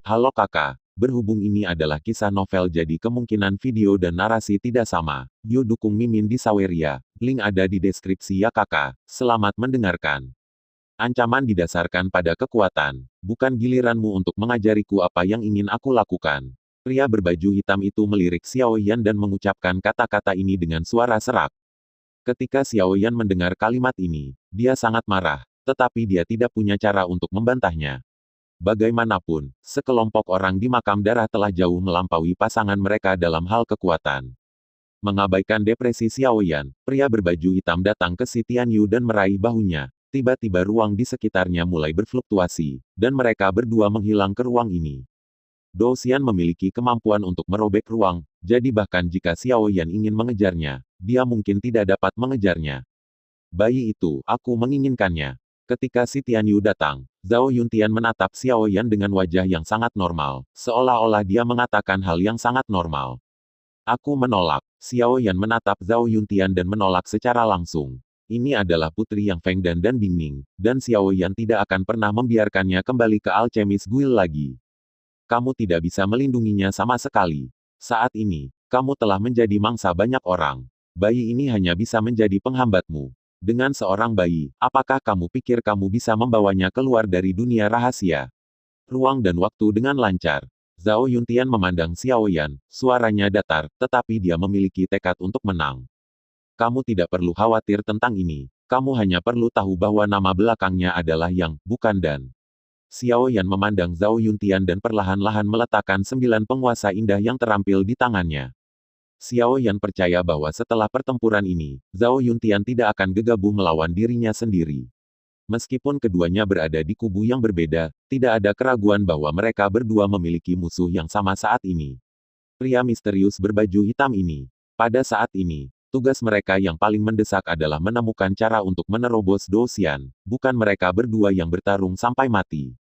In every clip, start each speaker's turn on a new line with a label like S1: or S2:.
S1: Halo kakak, berhubung ini adalah kisah novel jadi kemungkinan video dan narasi tidak sama. Yuk dukung Mimin di Saweria, link ada di deskripsi ya kakak. Selamat mendengarkan. Ancaman didasarkan pada kekuatan, bukan giliranmu untuk mengajariku apa yang ingin aku lakukan. Pria berbaju hitam itu melirik Xiao Yan dan mengucapkan kata-kata ini dengan suara serak. Ketika Xiao Yan mendengar kalimat ini, dia sangat marah, tetapi dia tidak punya cara untuk membantahnya. Bagaimanapun, sekelompok orang di makam darah telah jauh melampaui pasangan mereka dalam hal kekuatan. Mengabaikan depresi Xiao Yan, pria berbaju hitam datang ke si Tianyu dan meraih bahunya. Tiba-tiba ruang di sekitarnya mulai berfluktuasi, dan mereka berdua menghilang ke ruang ini. Dou Xian memiliki kemampuan untuk merobek ruang, jadi bahkan jika Xiao Yan ingin mengejarnya, dia mungkin tidak dapat mengejarnya. Bayi itu, aku menginginkannya. Ketika si Tianyu datang, Zhao Yuntian menatap Xiao Yan dengan wajah yang sangat normal, seolah-olah dia mengatakan hal yang sangat normal. Aku menolak. Xiao Yan menatap Zhao Yuntian dan menolak secara langsung. Ini adalah putri yang Feng Dan Bingning, dan Xiao Yan tidak akan pernah membiarkannya kembali ke Alchemist Guild lagi. Kamu tidak bisa melindunginya sama sekali. Saat ini, kamu telah menjadi mangsa banyak orang. Bayi ini hanya bisa menjadi penghambatmu. Dengan seorang bayi, apakah kamu pikir kamu bisa membawanya keluar dari dunia rahasia? Ruang dan waktu dengan lancar. Zhao Yuntian memandang Xiao Yan, suaranya datar, tetapi dia memiliki tekad untuk menang. Kamu tidak perlu khawatir tentang ini. Kamu hanya perlu tahu bahwa nama belakangnya adalah Yang, bukan Dan. Xiao Yan memandang Zhao Yuntian dan perlahan-lahan meletakkan 9 penguasa indah yang terampil di tangannya. Xiao Yan percaya bahwa setelah pertempuran ini, Zhao Yuntian tidak akan gegabah melawan dirinya sendiri. Meskipun keduanya berada di kubu yang berbeda, tidak ada keraguan bahwa mereka berdua memiliki musuh yang sama saat ini. Pria misterius berbaju hitam ini. Pada saat ini, tugas mereka yang paling mendesak adalah menemukan cara untuk menerobos Dou Xian, bukan mereka berdua yang bertarung sampai mati.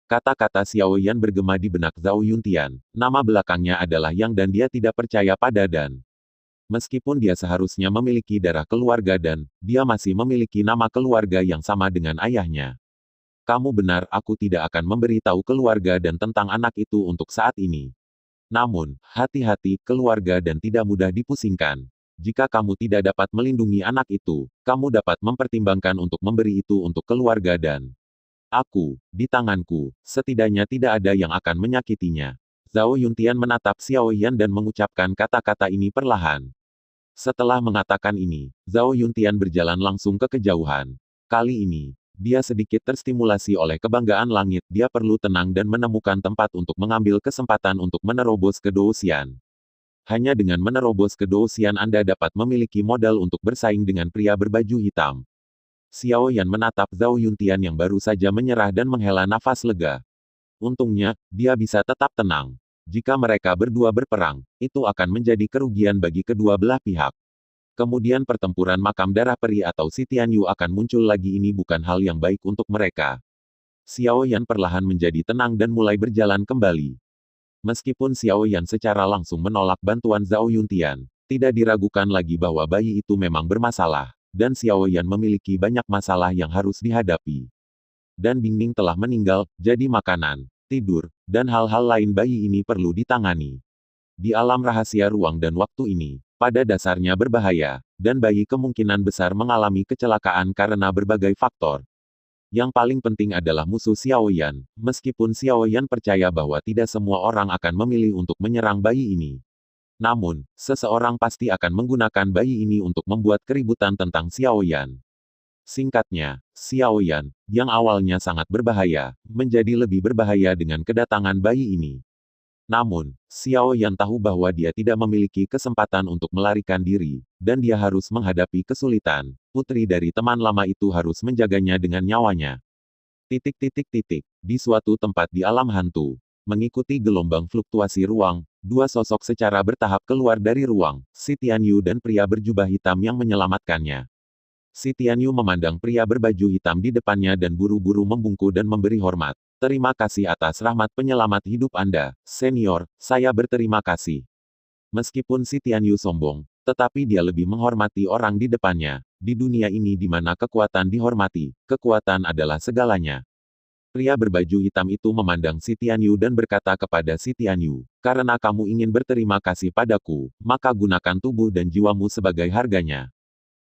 S1: Kata-kata Xiao Yan bergema di benak Zhao Yuntian. Nama belakangnya adalah Yang dan dia tidak percaya pada Dan. Meskipun dia seharusnya memiliki darah keluarga Dan, dia masih memiliki nama keluarga yang sama dengan ayahnya. Kamu benar, aku tidak akan memberitahu keluarga Dan tentang anak itu untuk saat ini. Namun, hati-hati, keluarga Dan tidak mudah dipusingkan. Jika kamu tidak dapat melindungi anak itu, kamu dapat mempertimbangkan untuk memberi itu untuk keluarga Dan. Aku, di tanganku, setidaknya tidak ada yang akan menyakitinya. Zhao Yuntian menatap Xiao Yan dan mengucapkan kata-kata ini perlahan. Setelah mengatakan ini, Zhao Yuntian berjalan langsung ke kejauhan. Kali ini, dia sedikit terstimulasi oleh kebanggaan langit. Dia perlu tenang dan menemukan tempat untuk mengambil kesempatan untuk menerobos ke Dou Xian. Hanya dengan menerobos ke Dou Xian Anda dapat memiliki modal untuk bersaing dengan pria berbaju hitam. Xiao Yan menatap Zhao Yuntian yang baru saja menyerah dan menghela nafas lega. Untungnya, dia bisa tetap tenang. Jika mereka berdua berperang, itu akan menjadi kerugian bagi kedua belah pihak. Kemudian pertempuran makam darah peri atau si Tianyu akan muncul lagi. Ini bukan hal yang baik untuk mereka. Xiao Yan perlahan menjadi tenang dan mulai berjalan kembali. Meskipun Xiao Yan secara langsung menolak bantuan Zhao Yuntian, tidak diragukan lagi bahwa bayi itu memang bermasalah. Dan Xiao Yan memiliki banyak masalah yang harus dihadapi. Dan Bingning telah meninggal, jadi makanan, tidur, dan hal-hal lain bayi ini perlu ditangani. Di alam rahasia ruang dan waktu ini, pada dasarnya berbahaya, dan bayi kemungkinan besar mengalami kecelakaan karena berbagai faktor. Yang paling penting adalah musuh Xiao Yan, meskipun Xiao Yan percaya bahwa tidak semua orang akan memilih untuk menyerang bayi ini. Namun, seseorang pasti akan menggunakan bayi ini untuk membuat keributan tentang Xiao Yan. Singkatnya, Xiao Yan, yang awalnya sangat berbahaya, menjadi lebih berbahaya dengan kedatangan bayi ini. Namun, Xiao Yan tahu bahwa dia tidak memiliki kesempatan untuk melarikan diri, dan dia harus menghadapi kesulitan. Putri dari teman lama itu harus menjaganya dengan nyawanya. Di suatu tempat di alam hantu. Mengikuti gelombang fluktuasi ruang, dua sosok secara bertahap keluar dari ruang, si Tianyu dan pria berjubah hitam yang menyelamatkannya. Si Tianyu memandang pria berbaju hitam di depannya dan buru-buru membungkuk dan memberi hormat. Terima kasih atas rahmat penyelamat hidup Anda, senior, saya berterima kasih. Meskipun si Tianyu sombong, tetapi dia lebih menghormati orang di depannya. Di dunia ini di mana kekuatan dihormati, kekuatan adalah segalanya. Pria berbaju hitam itu memandang Si Tianyu dan berkata kepada Si Tianyu, karena kamu ingin berterima kasih padaku, maka gunakan tubuh dan jiwamu sebagai harganya.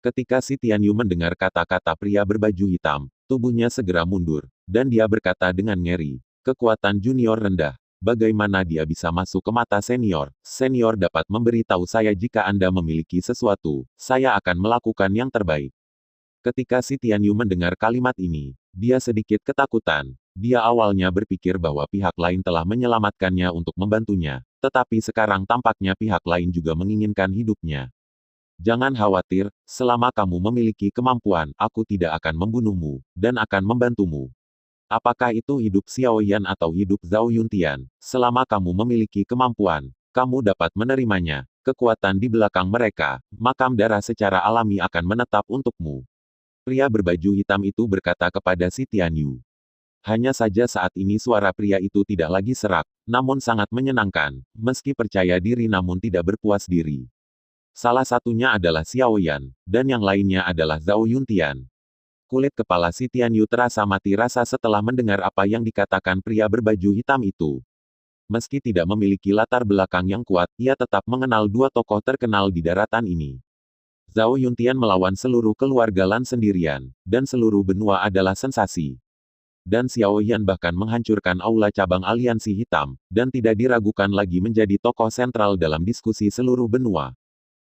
S1: Ketika Si Tianyu mendengar kata-kata pria berbaju hitam, tubuhnya segera mundur, dan dia berkata dengan ngeri, kekuatan junior rendah. Bagaimana dia bisa masuk ke mata senior? Senior dapat memberitahu saya jika Anda memiliki sesuatu, saya akan melakukan yang terbaik. Ketika Si Tianyu mendengar kalimat ini, dia sedikit ketakutan. Dia awalnya berpikir bahwa pihak lain telah menyelamatkannya untuk membantunya, tetapi sekarang tampaknya pihak lain juga menginginkan hidupnya. Jangan khawatir, selama kamu memiliki kemampuan, aku tidak akan membunuhmu, dan akan membantumu. Apakah itu hidup Xiao Yan atau hidup Zhao Yuntian, selama kamu memiliki kemampuan, kamu dapat menerimanya. Kekuatan di belakang mereka, makam darah secara alami akan menetap untukmu. Pria berbaju hitam itu berkata kepada Si Tianyu. Hanya saja saat ini suara pria itu tidak lagi serak, namun sangat menyenangkan, meski percaya diri namun tidak berpuas diri. Salah satunya adalah Xiao Yan, dan yang lainnya adalah Zhao Yuntian. Kulit kepala Si Tianyu terasa mati rasa setelah mendengar apa yang dikatakan pria berbaju hitam itu. Meski tidak memiliki latar belakang yang kuat, ia tetap mengenal dua tokoh terkenal di daratan ini. Zhao Yuntian melawan seluruh keluarga Lan sendirian, dan seluruh benua adalah sensasi. Dan Xiao Yan bahkan menghancurkan aula cabang aliansi hitam, dan tidak diragukan lagi menjadi tokoh sentral dalam diskusi seluruh benua.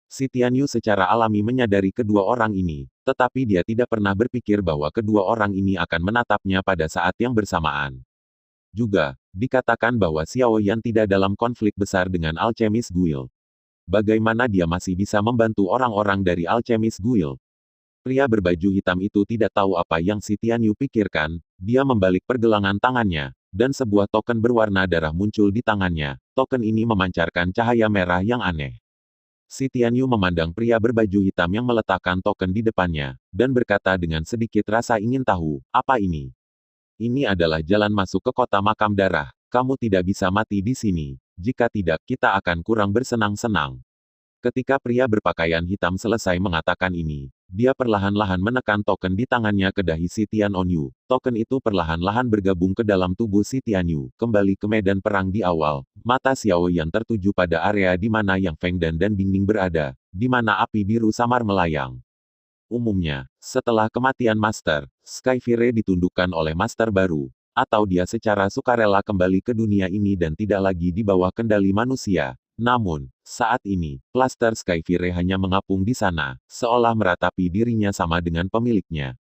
S1: Si Tianyu secara alami menyadari kedua orang ini, tetapi dia tidak pernah berpikir bahwa kedua orang ini akan menatapnya pada saat yang bersamaan. Juga, dikatakan bahwa Xiao Yan tidak dalam konflik besar dengan Alchemist Guild. Bagaimana dia masih bisa membantu orang-orang dari Alchemist Guild? Pria berbaju hitam itu tidak tahu apa yang Si Tianyu pikirkan, dia membalik pergelangan tangannya, dan sebuah token berwarna darah muncul di tangannya. Token ini memancarkan cahaya merah yang aneh. Si Tianyu memandang pria berbaju hitam yang meletakkan token di depannya, dan berkata dengan sedikit rasa ingin tahu, apa ini? Ini adalah jalan masuk ke kota makam darah, kamu tidak bisa mati di sini, jika tidak kita akan kurang bersenang-senang. Ketika pria berpakaian hitam selesai mengatakan ini, dia perlahan-lahan menekan token di tangannya ke dahi Si Tianyu. Token itu perlahan-lahan bergabung ke dalam tubuh Si Tianyu, kembali ke medan perang di awal. Mata Xiao Yan tertuju pada area di mana Yang Feng dan Bingning berada, di mana api biru samar melayang. Umumnya, setelah kematian Master, Skyfire ditundukkan oleh Master baru, atau dia secara sukarela kembali ke dunia ini dan tidak lagi di bawah kendali manusia. Namun, saat ini, Plaster Skyfire hanya mengapung di sana, seolah meratapi dirinya sama dengan pemiliknya.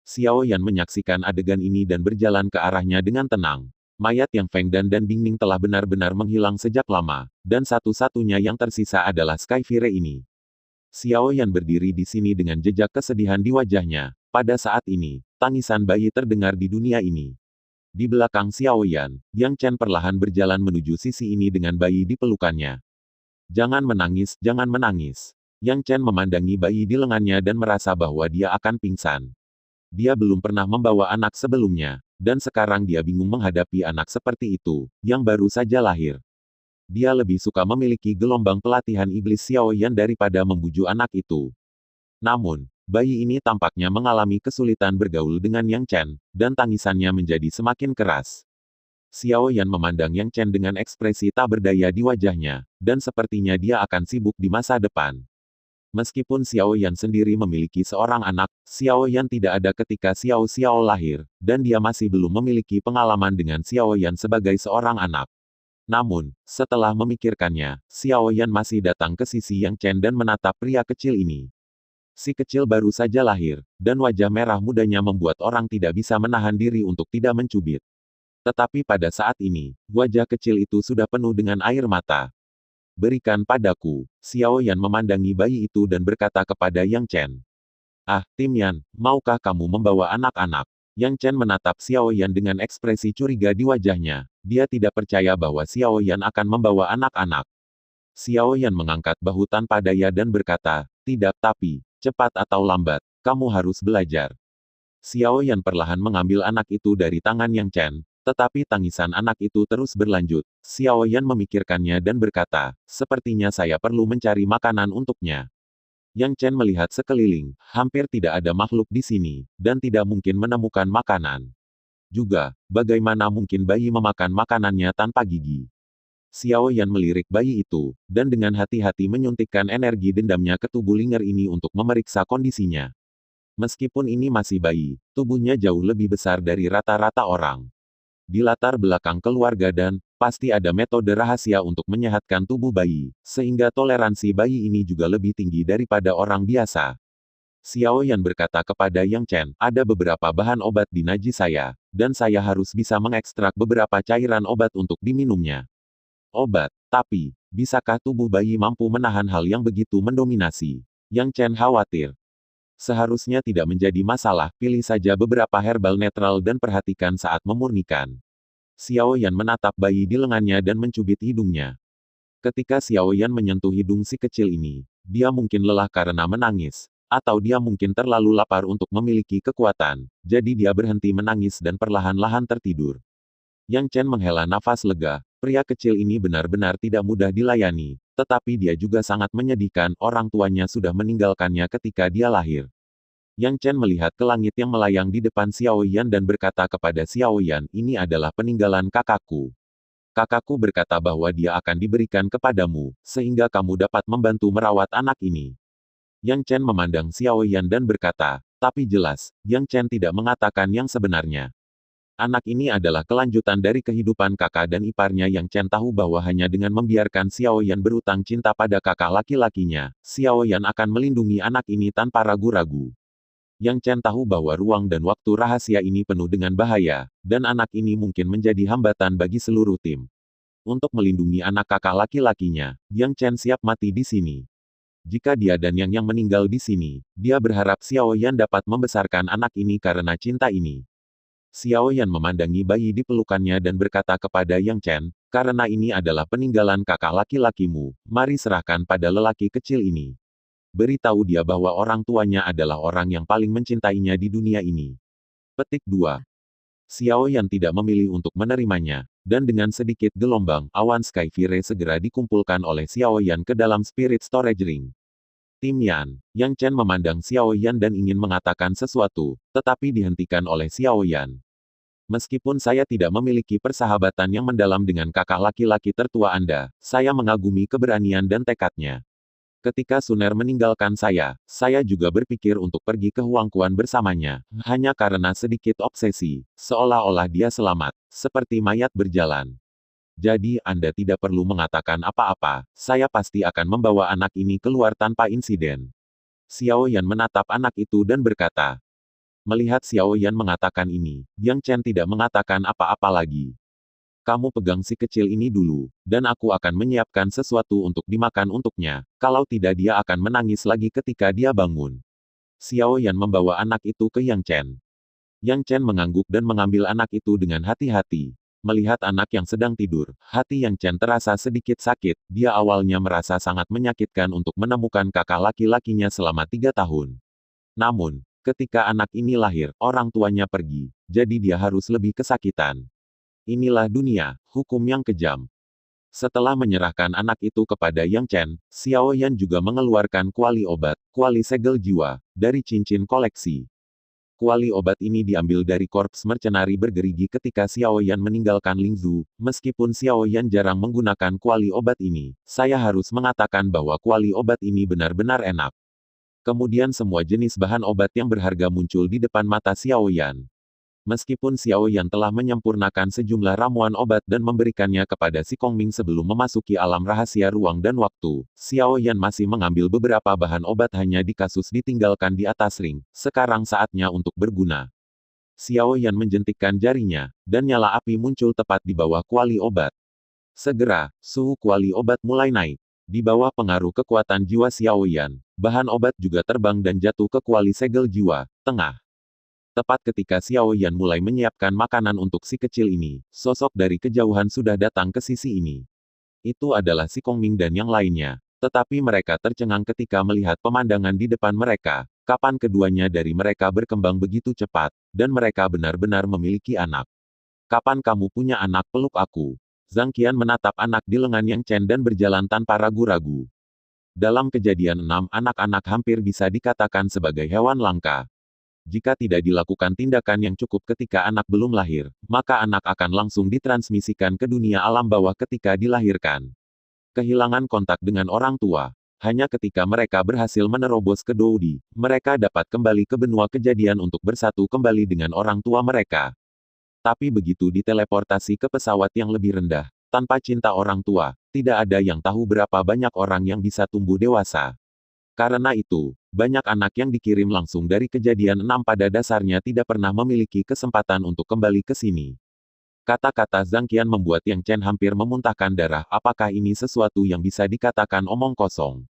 S1: Xiao Yan menyaksikan adegan ini dan berjalan ke arahnya dengan tenang. Mayat Yang Feng dan Bingning telah benar-benar menghilang sejak lama, dan satu-satunya yang tersisa adalah Skyfire ini. Xiao Yan berdiri di sini dengan jejak kesedihan di wajahnya. Pada saat ini, tangisan bayi terdengar di dunia ini. Di belakang Xiao Yan, Yang Chen perlahan berjalan menuju sisi ini dengan bayi di pelukannya. Jangan menangis, jangan menangis. Yang Chen memandangi bayi di lengannya dan merasa bahwa dia akan pingsan. Dia belum pernah membawa anak sebelumnya, dan sekarang dia bingung menghadapi anak seperti itu, yang baru saja lahir. Dia lebih suka memiliki gelombang pelatihan iblis Xiao Yan daripada membujuk anak itu. Namun, bayi ini tampaknya mengalami kesulitan bergaul dengan Yang Chen, dan tangisannya menjadi semakin keras. Xiao Yan memandang Yang Chen dengan ekspresi tak berdaya di wajahnya, dan sepertinya dia akan sibuk di masa depan. Meskipun Xiao Yan sendiri memiliki seorang anak, Xiao Yan tidak ada ketika Xiao Xiao lahir, dan dia masih belum memiliki pengalaman dengan Xiao Yan sebagai seorang anak. Namun, setelah memikirkannya, Xiao Yan masih datang ke sisi Yang Chen dan menatap pria kecil ini. Si kecil baru saja lahir, dan wajah merah mudanya membuat orang tidak bisa menahan diri untuk tidak mencubit. Tetapi pada saat ini, wajah kecil itu sudah penuh dengan air mata. Berikan padaku. Xiao Yan memandangi bayi itu dan berkata kepada Yang Chen. Ah, Tim Yan, maukah kamu membawa anak-anak? Yang Chen menatap Xiao Yan dengan ekspresi curiga di wajahnya. Dia tidak percaya bahwa Xiao Yan akan membawa anak-anak. Xiao Yan mengangkat bahu tanpa daya dan berkata, tidak tapi, cepat atau lambat, kamu harus belajar. Xiao Yan perlahan mengambil anak itu dari tangan Yang Chen, tetapi tangisan anak itu terus berlanjut. Xiao Yan memikirkannya dan berkata, sepertinya saya perlu mencari makanan untuknya. Yang Chen melihat sekeliling, hampir tidak ada makhluk di sini, dan tidak mungkin menemukan makanan. Juga, bagaimana mungkin bayi memakan makanannya tanpa gigi? Xiao Yan melirik bayi itu, dan dengan hati-hati menyuntikkan energi dendamnya ke tubuh Linger ini untuk memeriksa kondisinya. Meskipun ini masih bayi, tubuhnya jauh lebih besar dari rata-rata orang. Di latar belakang keluarga dan, pasti ada metode rahasia untuk menyehatkan tubuh bayi, sehingga toleransi bayi ini juga lebih tinggi daripada orang biasa. Xiao Yan berkata kepada Yang Chen, ada beberapa bahan obat di najis saya, dan saya harus bisa mengekstrak beberapa cairan obat untuk diminumnya. Obat, tapi, bisakah tubuh bayi mampu menahan hal yang begitu mendominasi? Yang Chen khawatir. Seharusnya tidak menjadi masalah, pilih saja beberapa herbal netral dan perhatikan saat memurnikan. Xiao Yan menatap bayi di lengannya dan mencubit hidungnya. Ketika Xiao Yan menyentuh hidung si kecil ini, dia mungkin lelah karena menangis, atau dia mungkin terlalu lapar untuk memiliki kekuatan, jadi dia berhenti menangis dan perlahan-lahan tertidur. Yang Chen menghela nafas lega, pria kecil ini benar-benar tidak mudah dilayani, tetapi dia juga sangat menyedihkan, orang tuanya sudah meninggalkannya ketika dia lahir. Yang Chen melihat ke langit yang melayang di depan Xiao Yan dan berkata kepada Xiao Yan, ini adalah peninggalan kakakku. Kakakku berkata bahwa dia akan diberikan kepadamu, sehingga kamu dapat membantu merawat anak ini. Yang Chen memandang Xiao Yan dan berkata, tapi jelas, Yang Chen tidak mengatakan yang sebenarnya. Anak ini adalah kelanjutan dari kehidupan kakak dan iparnya. Yang Chen tahu bahwa hanya dengan membiarkan Xiao Yan berutang cinta pada kakak laki-lakinya, Xiao Yan akan melindungi anak ini tanpa ragu-ragu. Yang Chen tahu bahwa ruang dan waktu rahasia ini penuh dengan bahaya, dan anak ini mungkin menjadi hambatan bagi seluruh tim. Untuk melindungi anak kakak laki-lakinya, Yang Chen siap mati di sini. Jika dia dan Yang meninggal di sini, dia berharap Xiao Yan dapat membesarkan anak ini karena cinta ini. Xiao Yan memandangi bayi di pelukannya dan berkata kepada Yang Chen, karena ini adalah peninggalan kakak laki-lakimu, mari serahkan pada lelaki kecil ini. Beritahu dia bahwa orang tuanya adalah orang yang paling mencintainya di dunia ini. Petik 2. Xiao Yan tidak memilih untuk menerimanya, dan dengan sedikit gelombang, awan Skyfire segera dikumpulkan oleh Xiao Yan ke dalam Spirit Storage Ring. Tim Yan, Yang Chen memandang Xiao Yan dan ingin mengatakan sesuatu, tetapi dihentikan oleh Xiao Yan. Meskipun saya tidak memiliki persahabatan yang mendalam dengan kakak laki-laki tertua Anda, saya mengagumi keberanian dan tekadnya. Ketika Suner meninggalkan saya juga berpikir untuk pergi ke Huangquan bersamanya, hanya karena sedikit obsesi, seolah-olah dia selamat, seperti mayat berjalan. Jadi, Anda tidak perlu mengatakan apa-apa, saya pasti akan membawa anak ini keluar tanpa insiden. Xiao Yan menatap anak itu dan berkata. Melihat Xiao Yan mengatakan ini, Yang Chen tidak mengatakan apa-apa lagi. Kamu pegang si kecil ini dulu, dan aku akan menyiapkan sesuatu untuk dimakan untuknya, kalau tidak dia akan menangis lagi ketika dia bangun. Xiao Yan membawa anak itu ke Yang Chen. Yang Chen mengangguk dan mengambil anak itu dengan hati-hati. Melihat anak yang sedang tidur, hati Yang Chen terasa sedikit sakit. Dia awalnya merasa sangat menyakitkan untuk menemukan kakak laki-lakinya selama 3 tahun. Namun, ketika anak ini lahir, orang tuanya pergi, jadi dia harus lebih kesakitan. Inilah dunia, hukum yang kejam. Setelah menyerahkan anak itu kepada Yang Chen, Xiao Yan juga mengeluarkan kuali obat, kuali segel jiwa, dari cincin koleksi. Kuali obat ini diambil dari korps mercenari bergerigi ketika Xiao Yan meninggalkan Lingzhu. Meskipun Xiao Yan jarang menggunakan kuali obat ini, saya harus mengatakan bahwa kuali obat ini benar-benar enak. Kemudian semua jenis bahan obat yang berharga muncul di depan mata Xiao Yan. Meskipun Xiao Yan telah menyempurnakan sejumlah ramuan obat dan memberikannya kepada si Kongming sebelum memasuki alam rahasia ruang dan waktu, Xiao Yan masih mengambil beberapa bahan obat hanya di kasus ditinggalkan di atas ring. Sekarang saatnya untuk berguna. Xiao Yan menjentikkan jarinya, dan nyala api muncul tepat di bawah kuali obat. Segera, suhu kuali obat mulai naik. Di bawah pengaruh kekuatan jiwa Xiao Yan, bahan obat juga terbang dan jatuh ke kuali segel jiwa, tengah. Tepat ketika Xiao Yan mulai menyiapkan makanan untuk si kecil ini, sosok dari kejauhan sudah datang ke sisi ini. Itu adalah si Kongming dan yang lainnya. Tetapi mereka tercengang ketika melihat pemandangan di depan mereka. Kapan keduanya dari mereka berkembang begitu cepat, dan mereka benar-benar memiliki anak. Kapan kamu punya anak, peluk aku. Zhang Qian menatap anak di lengan Yang Chen dan berjalan tanpa ragu-ragu. Dalam kejadian 6 anak-anak hampir bisa dikatakan sebagai hewan langka. Jika tidak dilakukan tindakan yang cukup ketika anak belum lahir, maka anak akan langsung ditransmisikan ke dunia alam bawah ketika dilahirkan. Kehilangan kontak dengan orang tua. Hanya ketika mereka berhasil menerobos ke Doudi, mereka dapat kembali ke benua kejadian untuk bersatu kembali dengan orang tua mereka. Tapi begitu diteleportasi ke pesawat yang lebih rendah, tanpa cinta orang tua, tidak ada yang tahu berapa banyak orang yang bisa tumbuh dewasa. Karena itu, banyak anak yang dikirim langsung dari kejadian 6 pada dasarnya tidak pernah memiliki kesempatan untuk kembali ke sini. Kata-kata Zhang Qian membuat Yang Chen hampir memuntahkan darah. Apakah ini sesuatu yang bisa dikatakan omong kosong?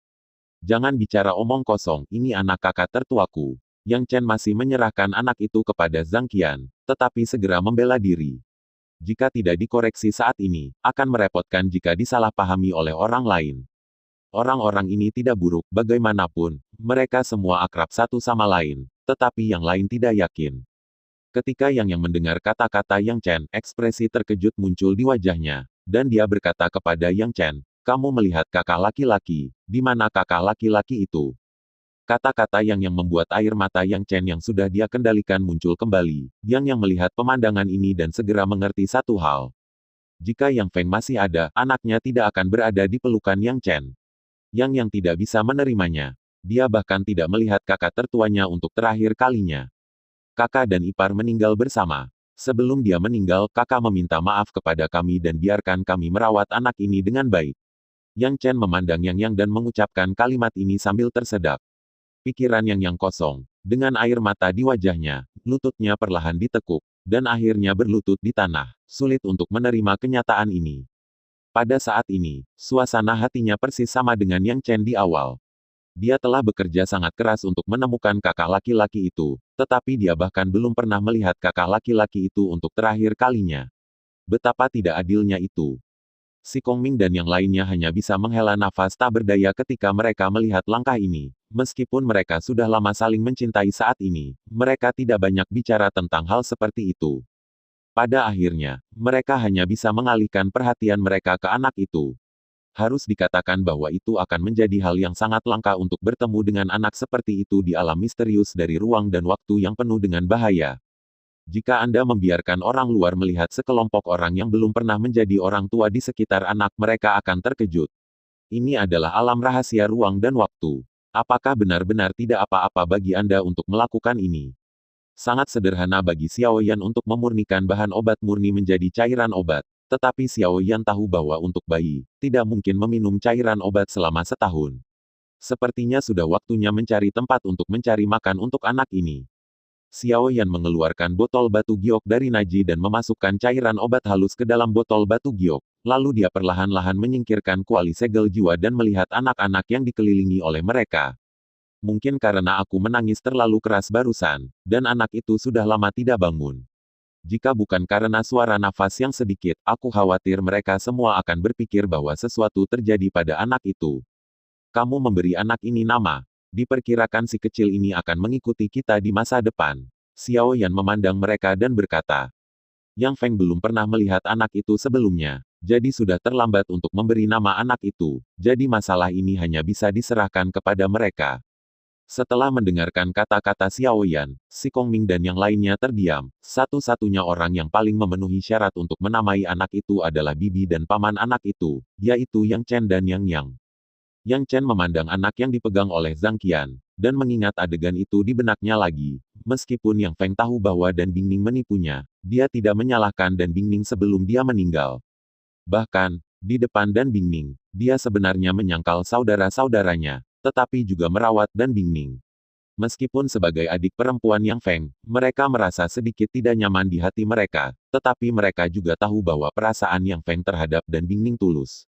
S1: Jangan bicara omong kosong, ini anak kakak tertuaku. Yang Chen masih menyerahkan anak itu kepada Zhang Qian, tetapi segera membela diri. Jika tidak dikoreksi saat ini, akan merepotkan jika disalahpahami oleh orang lain. Orang-orang ini tidak buruk, bagaimanapun, mereka semua akrab satu sama lain, tetapi yang lain tidak yakin. Ketika Yang mendengar kata-kata Yang Chen, ekspresi terkejut muncul di wajahnya, dan dia berkata kepada Yang Chen, "Kamu melihat kakak laki-laki, di mana kakak laki-laki itu?" Kata-kata yang membuat air mata Yang Chen yang sudah dia kendalikan muncul kembali. Yang melihat pemandangan ini dan segera mengerti satu hal. Jika Yang Feng masih ada, anaknya tidak akan berada di pelukan Yang Chen. Yang tidak bisa menerimanya. Dia bahkan tidak melihat kakak tertuanya untuk terakhir kalinya. Kakak dan ipar meninggal bersama. Sebelum dia meninggal, kakak meminta maaf kepada kami dan biarkan kami merawat anak ini dengan baik. Yang Chen memandang Yang dan mengucapkan kalimat ini sambil tersedak. Pikiran Yang kosong. Dengan air mata di wajahnya, lututnya perlahan ditekuk, dan akhirnya berlutut di tanah. Sulit untuk menerima kenyataan ini. Pada saat ini, suasana hatinya persis sama dengan Yang Chen di awal. Dia telah bekerja sangat keras untuk menemukan kakak laki-laki itu, tetapi dia bahkan belum pernah melihat kakak laki-laki itu untuk terakhir kalinya. Betapa tidak adilnya itu. Si Kongming dan yang lainnya hanya bisa menghela nafas tak berdaya ketika mereka melihat langkah ini. Meskipun mereka sudah lama saling mencintai saat ini, mereka tidak banyak bicara tentang hal seperti itu. Pada akhirnya, mereka hanya bisa mengalihkan perhatian mereka ke anak itu. Harus dikatakan bahwa itu akan menjadi hal yang sangat langka untuk bertemu dengan anak seperti itu di alam misterius dari ruang dan waktu yang penuh dengan bahaya. Jika Anda membiarkan orang luar melihat sekelompok orang yang belum pernah menjadi orang tua di sekitar anak, mereka akan terkejut. Ini adalah alam rahasia ruang dan waktu. Apakah benar-benar tidak apa-apa bagi Anda untuk melakukan ini? Sangat sederhana bagi Xiao Yan untuk memurnikan bahan obat murni menjadi cairan obat. Tetapi Xiao Yan tahu bahwa untuk bayi, tidak mungkin meminum cairan obat selama setahun. Sepertinya sudah waktunya mencari tempat untuk mencari makan untuk anak ini. Xiao Yan mengeluarkan botol batu giok dari Naji dan memasukkan cairan obat halus ke dalam botol batu giok. Lalu dia perlahan-lahan menyingkirkan kuali segel jiwa dan melihat anak-anak yang dikelilingi oleh mereka. Mungkin karena aku menangis terlalu keras barusan, dan anak itu sudah lama tidak bangun. Jika bukan karena suara nafas yang sedikit, aku khawatir mereka semua akan berpikir bahwa sesuatu terjadi pada anak itu. Kamu memberi anak ini nama. Diperkirakan si kecil ini akan mengikuti kita di masa depan. Xiao Yan memandang mereka dan berkata. Yang Feng belum pernah melihat anak itu sebelumnya. Jadi sudah terlambat untuk memberi nama anak itu. Jadi masalah ini hanya bisa diserahkan kepada mereka. Setelah mendengarkan kata-kata Xiao Yan, si Kongming dan yang lainnya terdiam. Satu-satunya orang yang paling memenuhi syarat untuk menamai anak itu adalah bibi dan paman anak itu, yaitu Yang Chen dan Yang Yang. Yang Chen memandang anak yang dipegang oleh Zhang Qian, dan mengingat adegan itu di benaknya lagi. Meskipun Yang Feng tahu bahwa Dan Bingning menipunya, dia tidak menyalahkan Dan Bingning sebelum dia meninggal. Bahkan, di depan Dan Bingning, dia sebenarnya menyangkal saudara-saudaranya, tetapi juga merawat Dan Bingning. Meskipun sebagai adik perempuan Yang Feng, mereka merasa sedikit tidak nyaman di hati mereka, tetapi mereka juga tahu bahwa perasaan Yang Feng terhadap Dan Bingning tulus.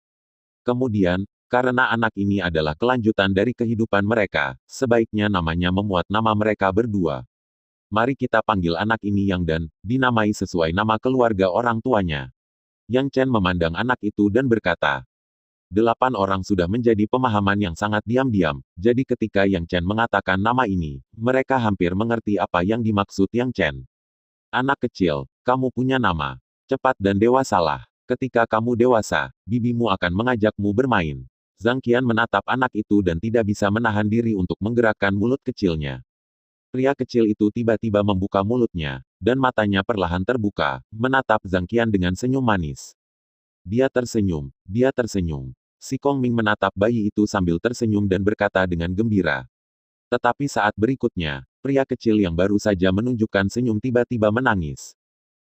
S1: Kemudian, karena anak ini adalah kelanjutan dari kehidupan mereka, sebaiknya namanya memuat nama mereka berdua. Mari kita panggil anak ini Yang Dan, dinamai sesuai nama keluarga orang tuanya. Yang Chen memandang anak itu dan berkata, 8 orang sudah menjadi pemahaman yang sangat diam-diam, jadi ketika Yang Chen mengatakan nama ini, mereka hampir mengerti apa yang dimaksud Yang Chen. Anak kecil, kamu punya nama. Cepat dan dewasalah. Ketika kamu dewasa, bibimu akan mengajakmu bermain. Zhang Qian menatap anak itu dan tidak bisa menahan diri untuk menggerakkan mulut kecilnya. Pria kecil itu tiba-tiba membuka mulutnya, dan matanya perlahan terbuka, menatap Zhang Qian dengan senyum manis. Dia tersenyum, dia tersenyum. Si Kongming menatap bayi itu sambil tersenyum dan berkata dengan gembira. Tetapi saat berikutnya, pria kecil yang baru saja menunjukkan senyum tiba-tiba menangis.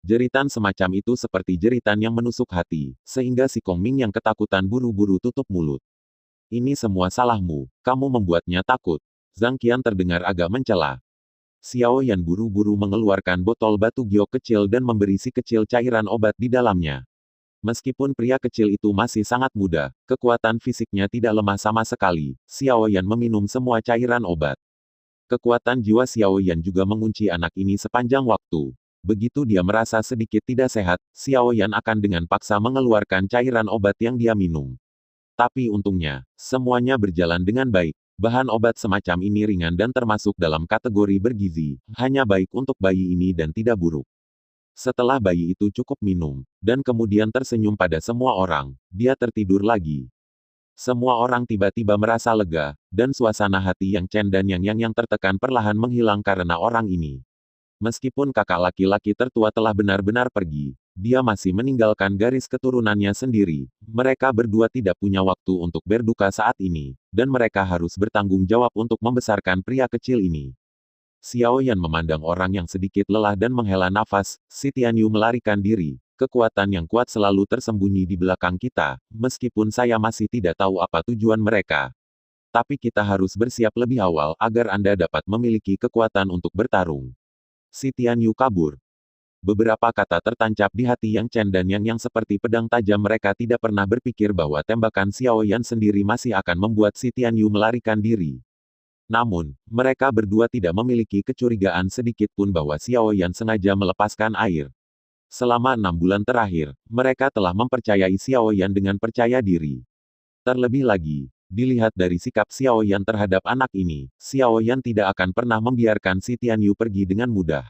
S1: Jeritan semacam itu seperti jeritan yang menusuk hati, sehingga si Kongming yang ketakutan buru-buru tutup mulut. Ini semua salahmu, kamu membuatnya takut. Zhang Qian terdengar agak mencela. Xiao Yan buru-buru mengeluarkan botol batu giok kecil dan memberi si kecil cairan obat di dalamnya. Meskipun pria kecil itu masih sangat muda, kekuatan fisiknya tidak lemah sama sekali, Xiao Yan meminum semua cairan obat. Kekuatan jiwa Xiao Yan juga mengunci anak ini sepanjang waktu. Begitu dia merasa sedikit tidak sehat, Xiao Yan akan dengan paksa mengeluarkan cairan obat yang dia minum. Tapi untungnya, semuanya berjalan dengan baik. Bahan obat semacam ini ringan dan termasuk dalam kategori bergizi, hanya baik untuk bayi ini dan tidak buruk. Setelah bayi itu cukup minum, dan kemudian tersenyum pada semua orang, dia tertidur lagi. Semua orang tiba-tiba merasa lega, dan suasana hati Yang Chen dan yang tertekan perlahan menghilang karena orang ini. Meskipun kakak laki-laki tertua telah benar-benar pergi, dia masih meninggalkan garis keturunannya sendiri. Mereka berdua tidak punya waktu untuk berduka saat ini, dan mereka harus bertanggung jawab untuk membesarkan pria kecil ini. Xiao Yan memandang orang yang sedikit lelah dan menghela nafas, si Tianyu melarikan diri. Kekuatan yang kuat selalu tersembunyi di belakang kita, meskipun saya masih tidak tahu apa tujuan mereka. Tapi kita harus bersiap lebih awal agar Anda dapat memiliki kekuatan untuk bertarung. Si Tianyu kabur. Beberapa kata tertancap di hati Yang Chen dan yang seperti pedang tajam. Mereka tidak pernah berpikir bahwa tembakan Xiao Yan sendiri masih akan membuat si Tianyu melarikan diri. Namun, mereka berdua tidak memiliki kecurigaan sedikit pun bahwa Xiao Yan sengaja melepaskan air. Selama 6 bulan terakhir, mereka telah mempercayai Xiao Yan dengan percaya diri. Terlebih lagi, dilihat dari sikap Xiao Yan terhadap anak ini, Xiao Yan tidak akan pernah membiarkan si Tianyu pergi dengan mudah.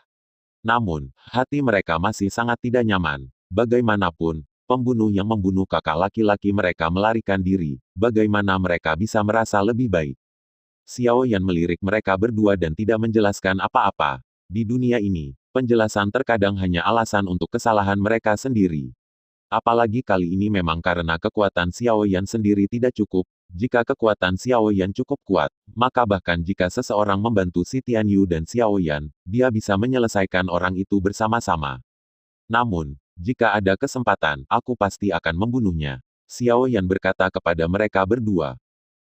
S1: Namun, hati mereka masih sangat tidak nyaman. Bagaimanapun, pembunuh yang membunuh kakak laki-laki mereka melarikan diri, bagaimana mereka bisa merasa lebih baik. Xiao Yan melirik mereka berdua dan tidak menjelaskan apa-apa. Di dunia ini, penjelasan terkadang hanya alasan untuk kesalahan mereka sendiri. Apalagi kali ini memang karena kekuatan Xiao Yan sendiri tidak cukup. Jika kekuatan Xiao Yan cukup kuat, maka bahkan jika seseorang membantu si Tianyu dan Xiao Yan, dia bisa menyelesaikan orang itu bersama-sama. Namun, jika ada kesempatan, aku pasti akan membunuhnya. Xiao Yan berkata kepada mereka berdua.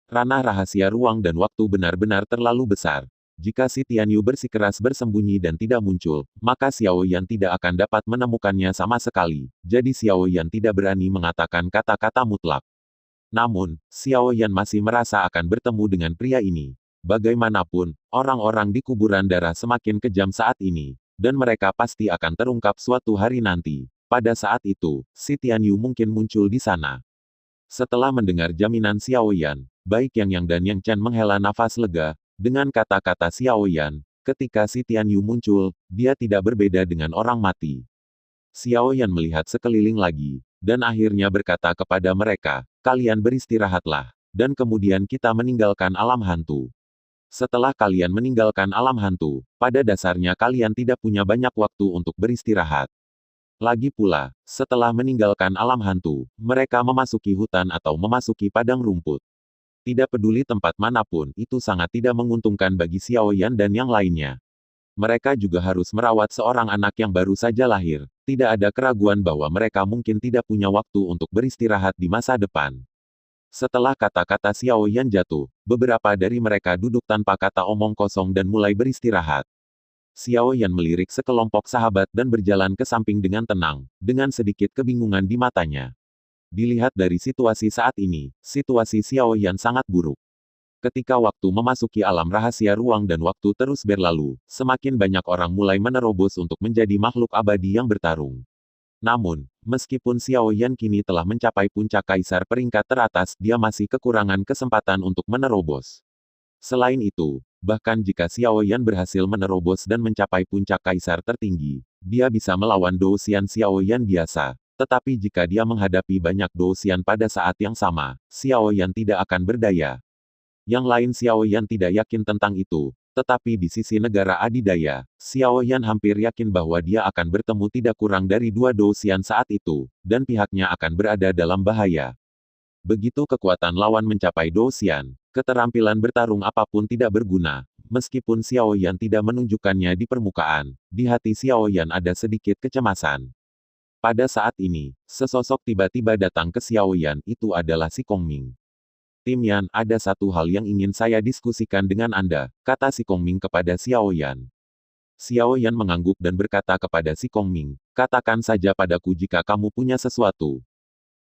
S1: Ranah rahasia ruang dan waktu benar-benar terlalu besar. Jika si Tianyu bersikeras bersembunyi dan tidak muncul, maka Xiao Yan tidak akan dapat menemukannya sama sekali. Jadi Xiao Yan tidak berani mengatakan kata-kata mutlak. Namun, Xiao Yan masih merasa akan bertemu dengan pria ini. Bagaimanapun, orang-orang di kuburan darah semakin kejam saat ini, dan mereka pasti akan terungkap suatu hari nanti. Pada saat itu, si Tianyu mungkin muncul di sana. Setelah mendengar jaminan Xiao Yan, baik Yang dan Yang Chen menghela nafas lega. Dengan kata-kata Xiao Yan, ketika si Tianyu muncul, dia tidak berbeda dengan orang mati. Xiao Yan melihat sekeliling lagi, dan akhirnya berkata kepada mereka, kalian beristirahatlah, dan kemudian kita meninggalkan alam hantu. Setelah kalian meninggalkan alam hantu, pada dasarnya kalian tidak punya banyak waktu untuk beristirahat. Lagi pula, setelah meninggalkan alam hantu, mereka memasuki hutan atau memasuki padang rumput. Tidak peduli tempat manapun, itu sangat tidak menguntungkan bagi Xiao Yan dan yang lainnya. Mereka juga harus merawat seorang anak yang baru saja lahir. Tidak ada keraguan bahwa mereka mungkin tidak punya waktu untuk beristirahat di masa depan. Setelah kata-kata Xiao Yan jatuh, beberapa dari mereka duduk tanpa kata omong kosong dan mulai beristirahat. Xiao Yan melirik sekelompok sahabat dan berjalan ke samping dengan tenang, dengan sedikit kebingungan di matanya. Dilihat dari situasi saat ini, situasi Xiao Yan sangat buruk. Ketika waktu memasuki alam rahasia ruang dan waktu terus berlalu, semakin banyak orang mulai menerobos untuk menjadi makhluk abadi yang bertarung. Namun, meskipun Xiao Yan kini telah mencapai puncak kaisar peringkat teratas, dia masih kekurangan kesempatan untuk menerobos. Selain itu, bahkan jika Xiao Yan berhasil menerobos dan mencapai puncak kaisar tertinggi, dia bisa melawan Douxian Xiao Yan biasa. Tetapi jika dia menghadapi banyak Douxian pada saat yang sama, Xiao Yan tidak akan berdaya. Yang lain Xiao Yan tidak yakin tentang itu, Tetapi di sisi negara adidaya, Xiao Yan hampir yakin bahwa dia akan bertemu tidak kurang dari 2 Dou Xian saat itu, dan pihaknya akan berada dalam bahaya. Begitu kekuatan lawan mencapai Dou Xian, keterampilan bertarung apapun tidak berguna. Meskipun Xiao Yan tidak menunjukkannya di permukaan, di hati Xiao Yan ada sedikit kecemasan. Pada saat ini, sesosok tiba-tiba datang ke Xiao Yan, itu adalah si Kongming. Tim Yan, ada satu hal yang ingin saya diskusikan dengan Anda, kata si Kongming kepada Xiao Yan. Xiao Yan mengangguk dan berkata kepada si Kongming, katakan saja padaku jika kamu punya sesuatu.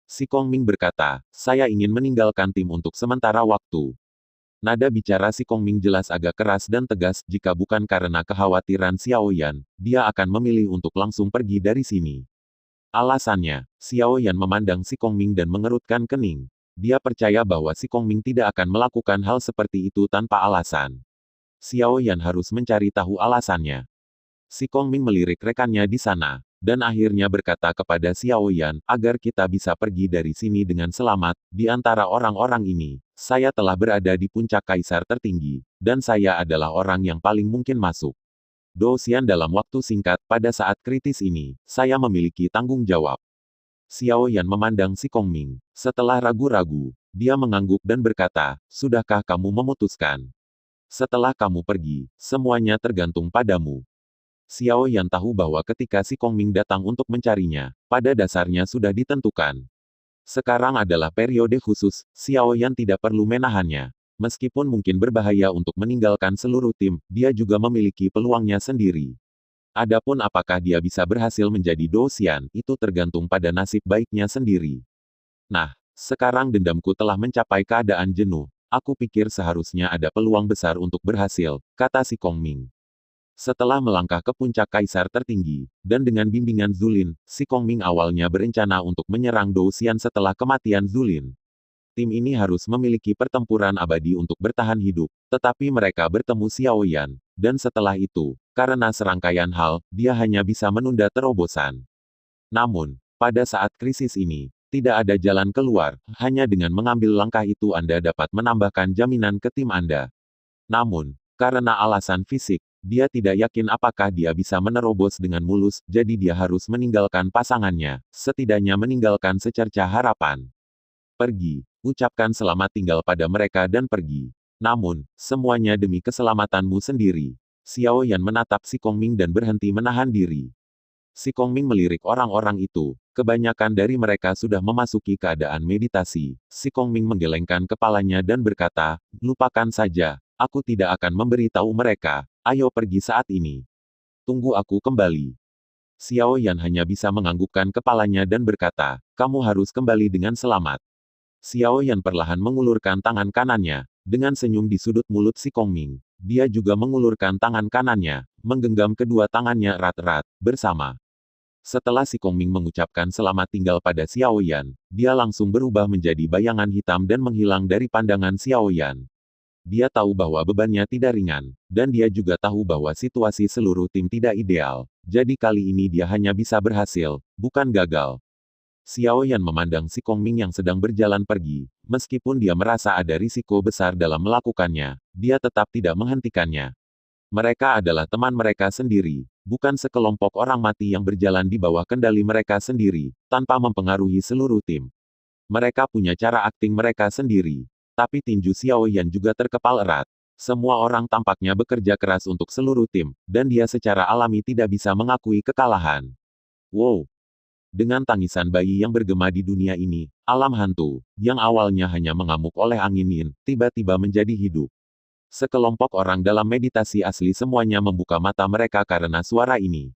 S1: Si Kongming berkata, saya ingin meninggalkan tim untuk sementara waktu. Nada bicara si Kongming jelas agak keras dan tegas, jika bukan karena kekhawatiran Xiao Yan, dia akan memilih untuk langsung pergi dari sini. Alasannya, Xiao Yan memandang si Kongming dan mengerutkan kening. Dia percaya bahwa si Kongming tidak akan melakukan hal seperti itu tanpa alasan. Xiao Yan harus mencari tahu alasannya. Si Kongming melirik rekannya di sana, dan akhirnya berkata kepada Xiao Yan, agar kita bisa pergi dari sini dengan selamat, di antara orang-orang ini, saya telah berada di puncak kaisar tertinggi, dan saya adalah orang yang paling mungkin masuk. Dou Xian dalam waktu singkat, pada saat kritis ini, saya memiliki tanggung jawab. Xiao Yan memandang si Kongming. Setelah ragu-ragu, dia mengangguk dan berkata, sudahkah kamu memutuskan? Setelah kamu pergi, semuanya tergantung padamu. Xiao Yan tahu bahwa ketika si Kongming datang untuk mencarinya, pada dasarnya sudah ditentukan. Sekarang adalah periode khusus, Xiao Yan tidak perlu menahannya. Meskipun mungkin berbahaya untuk meninggalkan seluruh tim, dia juga memiliki peluangnya sendiri. Adapun apakah dia bisa berhasil menjadi Dou Xian, itu tergantung pada nasib baiknya sendiri. Nah, sekarang dendamku telah mencapai keadaan jenuh. Aku pikir seharusnya ada peluang besar untuk berhasil, kata si Kongming. Setelah melangkah ke puncak kaisar tertinggi, dan dengan bimbingan Zulin, si Kongming awalnya berencana untuk menyerang Dou Xian setelah kematian Zulin. Tim ini harus memiliki pertempuran abadi untuk bertahan hidup, tetapi mereka bertemu Xiao Yan, dan setelah itu, karena serangkaian hal, dia hanya bisa menunda terobosan. Namun, pada saat krisis ini, tidak ada jalan keluar, hanya dengan mengambil langkah itu Anda dapat menambahkan jaminan ke tim Anda. Namun, karena alasan fisik, dia tidak yakin apakah dia bisa menerobos dengan mulus, jadi dia harus meninggalkan pasangannya, setidaknya meninggalkan secercah harapan. Pergi, ucapkan selamat tinggal pada mereka dan pergi. Namun, semuanya demi keselamatanmu sendiri. Xiao Yan menatap si Kongming dan berhenti menahan diri. Si Kongming melirik orang-orang itu, kebanyakan dari mereka sudah memasuki keadaan meditasi. Si Kongming menggelengkan kepalanya dan berkata, lupakan saja, aku tidak akan memberitahu mereka, ayo pergi saat ini. Tunggu aku kembali. Xiao Yan hanya bisa menganggukkan kepalanya dan berkata, kamu harus kembali dengan selamat. Xiao Yan perlahan mengulurkan tangan kanannya, dengan senyum di sudut mulut si Kongming. Dia juga mengulurkan tangan kanannya, menggenggam kedua tangannya erat-erat, bersama. Setelah si Kongming mengucapkan selamat tinggal pada Xiao Yan, dia langsung berubah menjadi bayangan hitam dan menghilang dari pandangan Xiao Yan. Dia tahu bahwa bebannya tidak ringan, dan dia juga tahu bahwa situasi seluruh tim tidak ideal, jadi kali ini dia hanya bisa berhasil, bukan gagal. Xiao Yan memandang si Kongming yang sedang berjalan pergi, meskipun dia merasa ada risiko besar dalam melakukannya, dia tetap tidak menghentikannya. Mereka adalah teman mereka sendiri, bukan sekelompok orang mati yang berjalan di bawah kendali mereka sendiri, tanpa mempengaruhi seluruh tim. Mereka punya cara akting mereka sendiri. Tapi tinju Xiao Yan juga terkepal erat. Semua orang tampaknya bekerja keras untuk seluruh tim, dan dia secara alami tidak bisa mengakui kekalahan. Wow! Dengan tangisan bayi yang bergema di dunia ini, alam hantu, yang awalnya hanya mengamuk oleh angin yin, tiba-tiba menjadi hidup. Sekelompok orang dalam meditasi asli semuanya membuka mata mereka karena suara ini.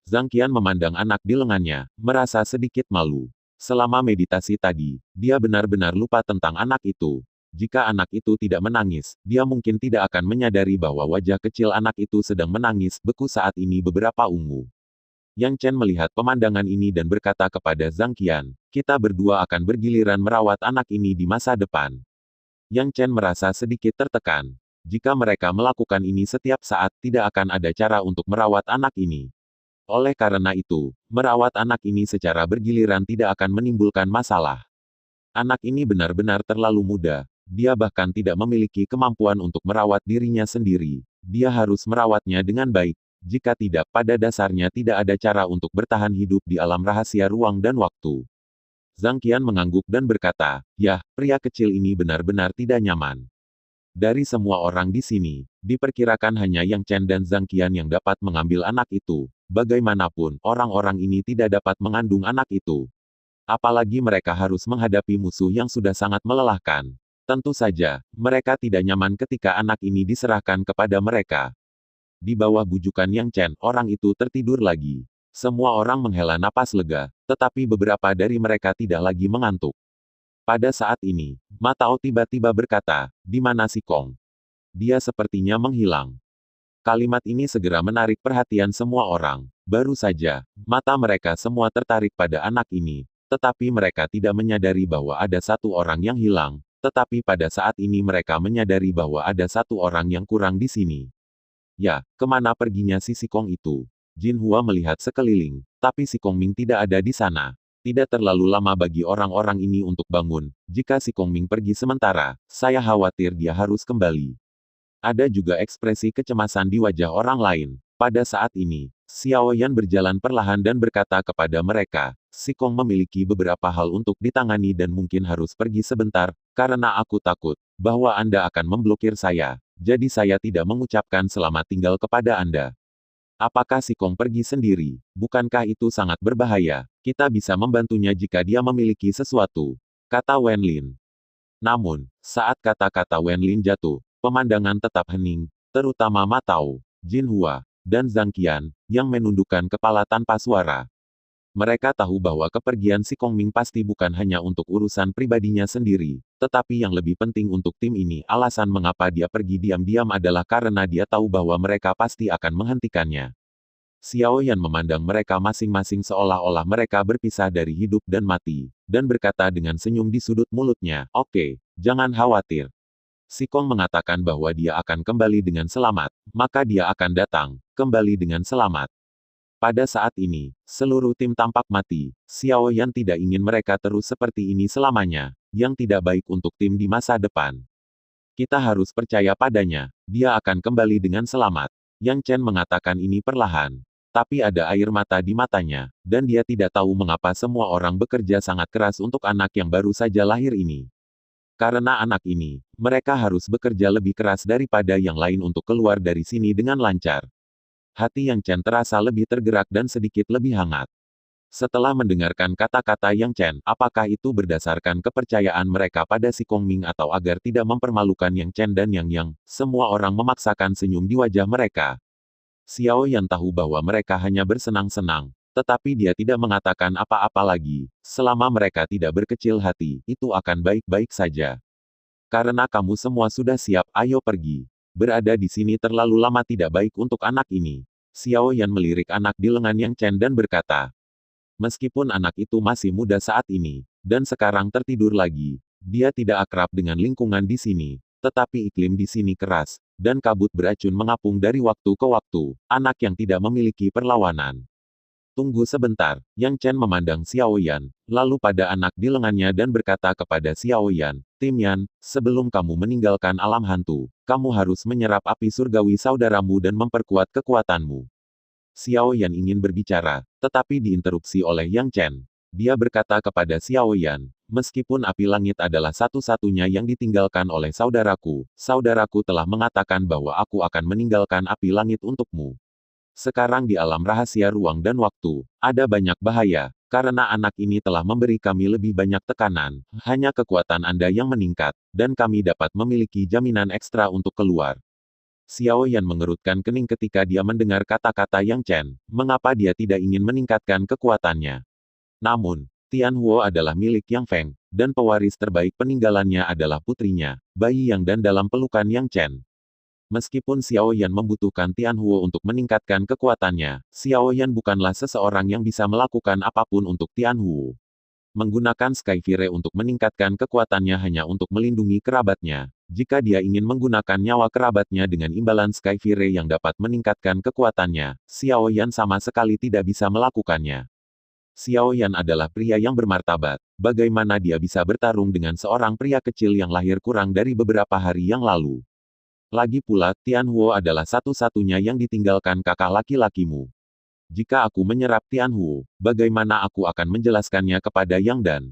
S1: Zhang Qian memandang anak di lengannya, merasa sedikit malu. Selama meditasi tadi, dia benar-benar lupa tentang anak itu. Jika anak itu tidak menangis, dia mungkin tidak akan menyadari bahwa wajah kecil anak itu sedang menangis beku saat ini beberapa ungu. Yang Chen melihat pemandangan ini dan berkata kepada Zhang Qian, kita berdua akan bergiliran merawat anak ini di masa depan. Yang Chen merasa sedikit tertekan. Jika mereka melakukan ini setiap saat, tidak akan ada cara untuk merawat anak ini. Oleh karena itu, merawat anak ini secara bergiliran tidak akan menimbulkan masalah. Anak ini benar-benar terlalu muda. Dia bahkan tidak memiliki kemampuan untuk merawat dirinya sendiri. Dia harus merawatnya dengan baik. Jika tidak, pada dasarnya tidak ada cara untuk bertahan hidup di alam rahasia ruang dan waktu. Zhang Qian mengangguk dan berkata, "Yah, pria kecil ini benar-benar tidak nyaman." Dari semua orang di sini, diperkirakan hanya Yang Chen dan Zhang Qian yang dapat mengambil anak itu. Bagaimanapun, orang-orang ini tidak dapat mengandung anak itu. Apalagi mereka harus menghadapi musuh yang sudah sangat melelahkan. Tentu saja, mereka tidak nyaman ketika anak ini diserahkan kepada mereka. Di bawah bujukan Yang Chen, orang itu tertidur lagi. Semua orang menghela napas lega, tetapi beberapa dari mereka tidak lagi mengantuk. Pada saat ini, Ma Tao tiba-tiba berkata, "Di mana si Kong?" Dia sepertinya menghilang. Kalimat ini segera menarik perhatian semua orang. Baru saja, mata mereka semua tertarik pada anak ini, tetapi mereka tidak menyadari bahwa ada satu orang yang hilang, tetapi pada saat ini mereka menyadari bahwa ada satu orang yang kurang di sini. Ya, kemana perginya si Sikong itu? Jin Hua melihat sekeliling, tapi si Kong Ming tidak ada di sana. Tidak terlalu lama bagi orang-orang ini untuk bangun. Jika si Kong Ming pergi sementara, saya khawatir dia harus kembali. Ada juga ekspresi kecemasan di wajah orang lain. Pada saat ini, Xiao Yan berjalan perlahan dan berkata kepada mereka, "Si Kong memiliki beberapa hal untuk ditangani dan mungkin harus pergi sebentar, karena aku takut bahwa Anda akan memblokir saya. Jadi saya tidak mengucapkan selamat tinggal kepada Anda." Apakah si Kong pergi sendiri? Bukankah itu sangat berbahaya? Kita bisa membantunya jika dia memiliki sesuatu, kata Wen Lin. Namun, saat kata-kata Wen Lin jatuh, pemandangan tetap hening, terutama Ma Tao, Jin Hua, dan Zhang Qian, yang menundukkan kepala tanpa suara. Mereka tahu bahwa kepergian si Kong Ming pasti bukan hanya untuk urusan pribadinya sendiri, tetapi yang lebih penting untuk tim ini. Alasan mengapa dia pergi diam-diam adalah karena dia tahu bahwa mereka pasti akan menghentikannya. Xiao Yan memandang mereka masing-masing seolah-olah mereka berpisah dari hidup dan mati, dan berkata dengan senyum di sudut mulutnya, "Oke, jangan khawatir. Si Kong mengatakan bahwa dia akan kembali dengan selamat, maka dia akan datang, kembali dengan selamat." Pada saat ini, seluruh tim tampak mati. Xiao Yan tidak ingin mereka terus seperti ini selamanya, yang tidak baik untuk tim di masa depan. Kita harus percaya padanya, dia akan kembali dengan selamat. Yang Chen mengatakan ini perlahan. Tapi ada air mata di matanya, dan dia tidak tahu mengapa semua orang bekerja sangat keras untuk anak yang baru saja lahir ini. Karena anak ini, mereka harus bekerja lebih keras daripada yang lain untuk keluar dari sini dengan lancar. Hati Yang Chen terasa lebih tergerak dan sedikit lebih hangat. Setelah mendengarkan kata-kata Yang Chen, apakah itu berdasarkan kepercayaan mereka pada si Kong Ming atau agar tidak mempermalukan Yang Chen dan Yang? Semua orang memaksakan senyum di wajah mereka. Xiao Yan tahu bahwa mereka hanya bersenang-senang, tetapi dia tidak mengatakan apa-apa lagi. Selama mereka tidak berkecil hati, itu akan baik-baik saja. Karena kamu semua sudah siap, ayo pergi. Berada di sini terlalu lama tidak baik untuk anak ini. Xiao Yan melirik anak di lengan Yang Chen dan berkata, meskipun anak itu masih muda saat ini, dan sekarang tertidur lagi, dia tidak akrab dengan lingkungan di sini. Tetapi iklim di sini keras, dan kabut beracun mengapung dari waktu ke waktu, anak yang tidak memiliki perlawanan. Tunggu sebentar, Yang Chen memandang Xiao Yan, lalu pada anak di lengannya dan berkata kepada Xiao Yan, Tim Yan, sebelum kamu meninggalkan alam hantu, kamu harus menyerap api surgawi saudaramu dan memperkuat kekuatanmu. Xiao Yan ingin berbicara, tetapi diinterupsi oleh Yang Chen. Dia berkata kepada Xiao Yan, meskipun api langit adalah satu-satunya yang ditinggalkan oleh saudaraku telah mengatakan bahwa aku akan meninggalkan api langit untukmu. Sekarang di alam rahasia ruang dan waktu, ada banyak bahaya, karena anak ini telah memberi kami lebih banyak tekanan, hanya kekuatan Anda yang meningkat, dan kami dapat memiliki jaminan ekstra untuk keluar. Xiao Yan mengerutkan kening ketika dia mendengar kata-kata Yang Chen, mengapa dia tidak ingin meningkatkan kekuatannya. Namun, Tianhuo adalah milik Yang Feng, dan pewaris terbaik peninggalannya adalah putrinya, Bai Yang dan dalam pelukan Yang Chen. Meskipun Xiao Yan membutuhkan Tianhuo untuk meningkatkan kekuatannya, Xiao Yan bukanlah seseorang yang bisa melakukan apapun untuk Tianhuo. Menggunakan Skyfire untuk meningkatkan kekuatannya hanya untuk melindungi kerabatnya. Jika dia ingin menggunakan nyawa kerabatnya dengan imbalan Skyfire yang dapat meningkatkan kekuatannya, Xiao Yan sama sekali tidak bisa melakukannya. Xiao Yan adalah pria yang bermartabat. Bagaimana dia bisa bertarung dengan seorang pria kecil yang lahir kurang dari beberapa hari yang lalu? Lagi pula, Tianhuo adalah satu-satunya yang ditinggalkan kakak laki-lakimu. Jika aku menyerap Tianhuo, bagaimana aku akan menjelaskannya kepada Yang Dan?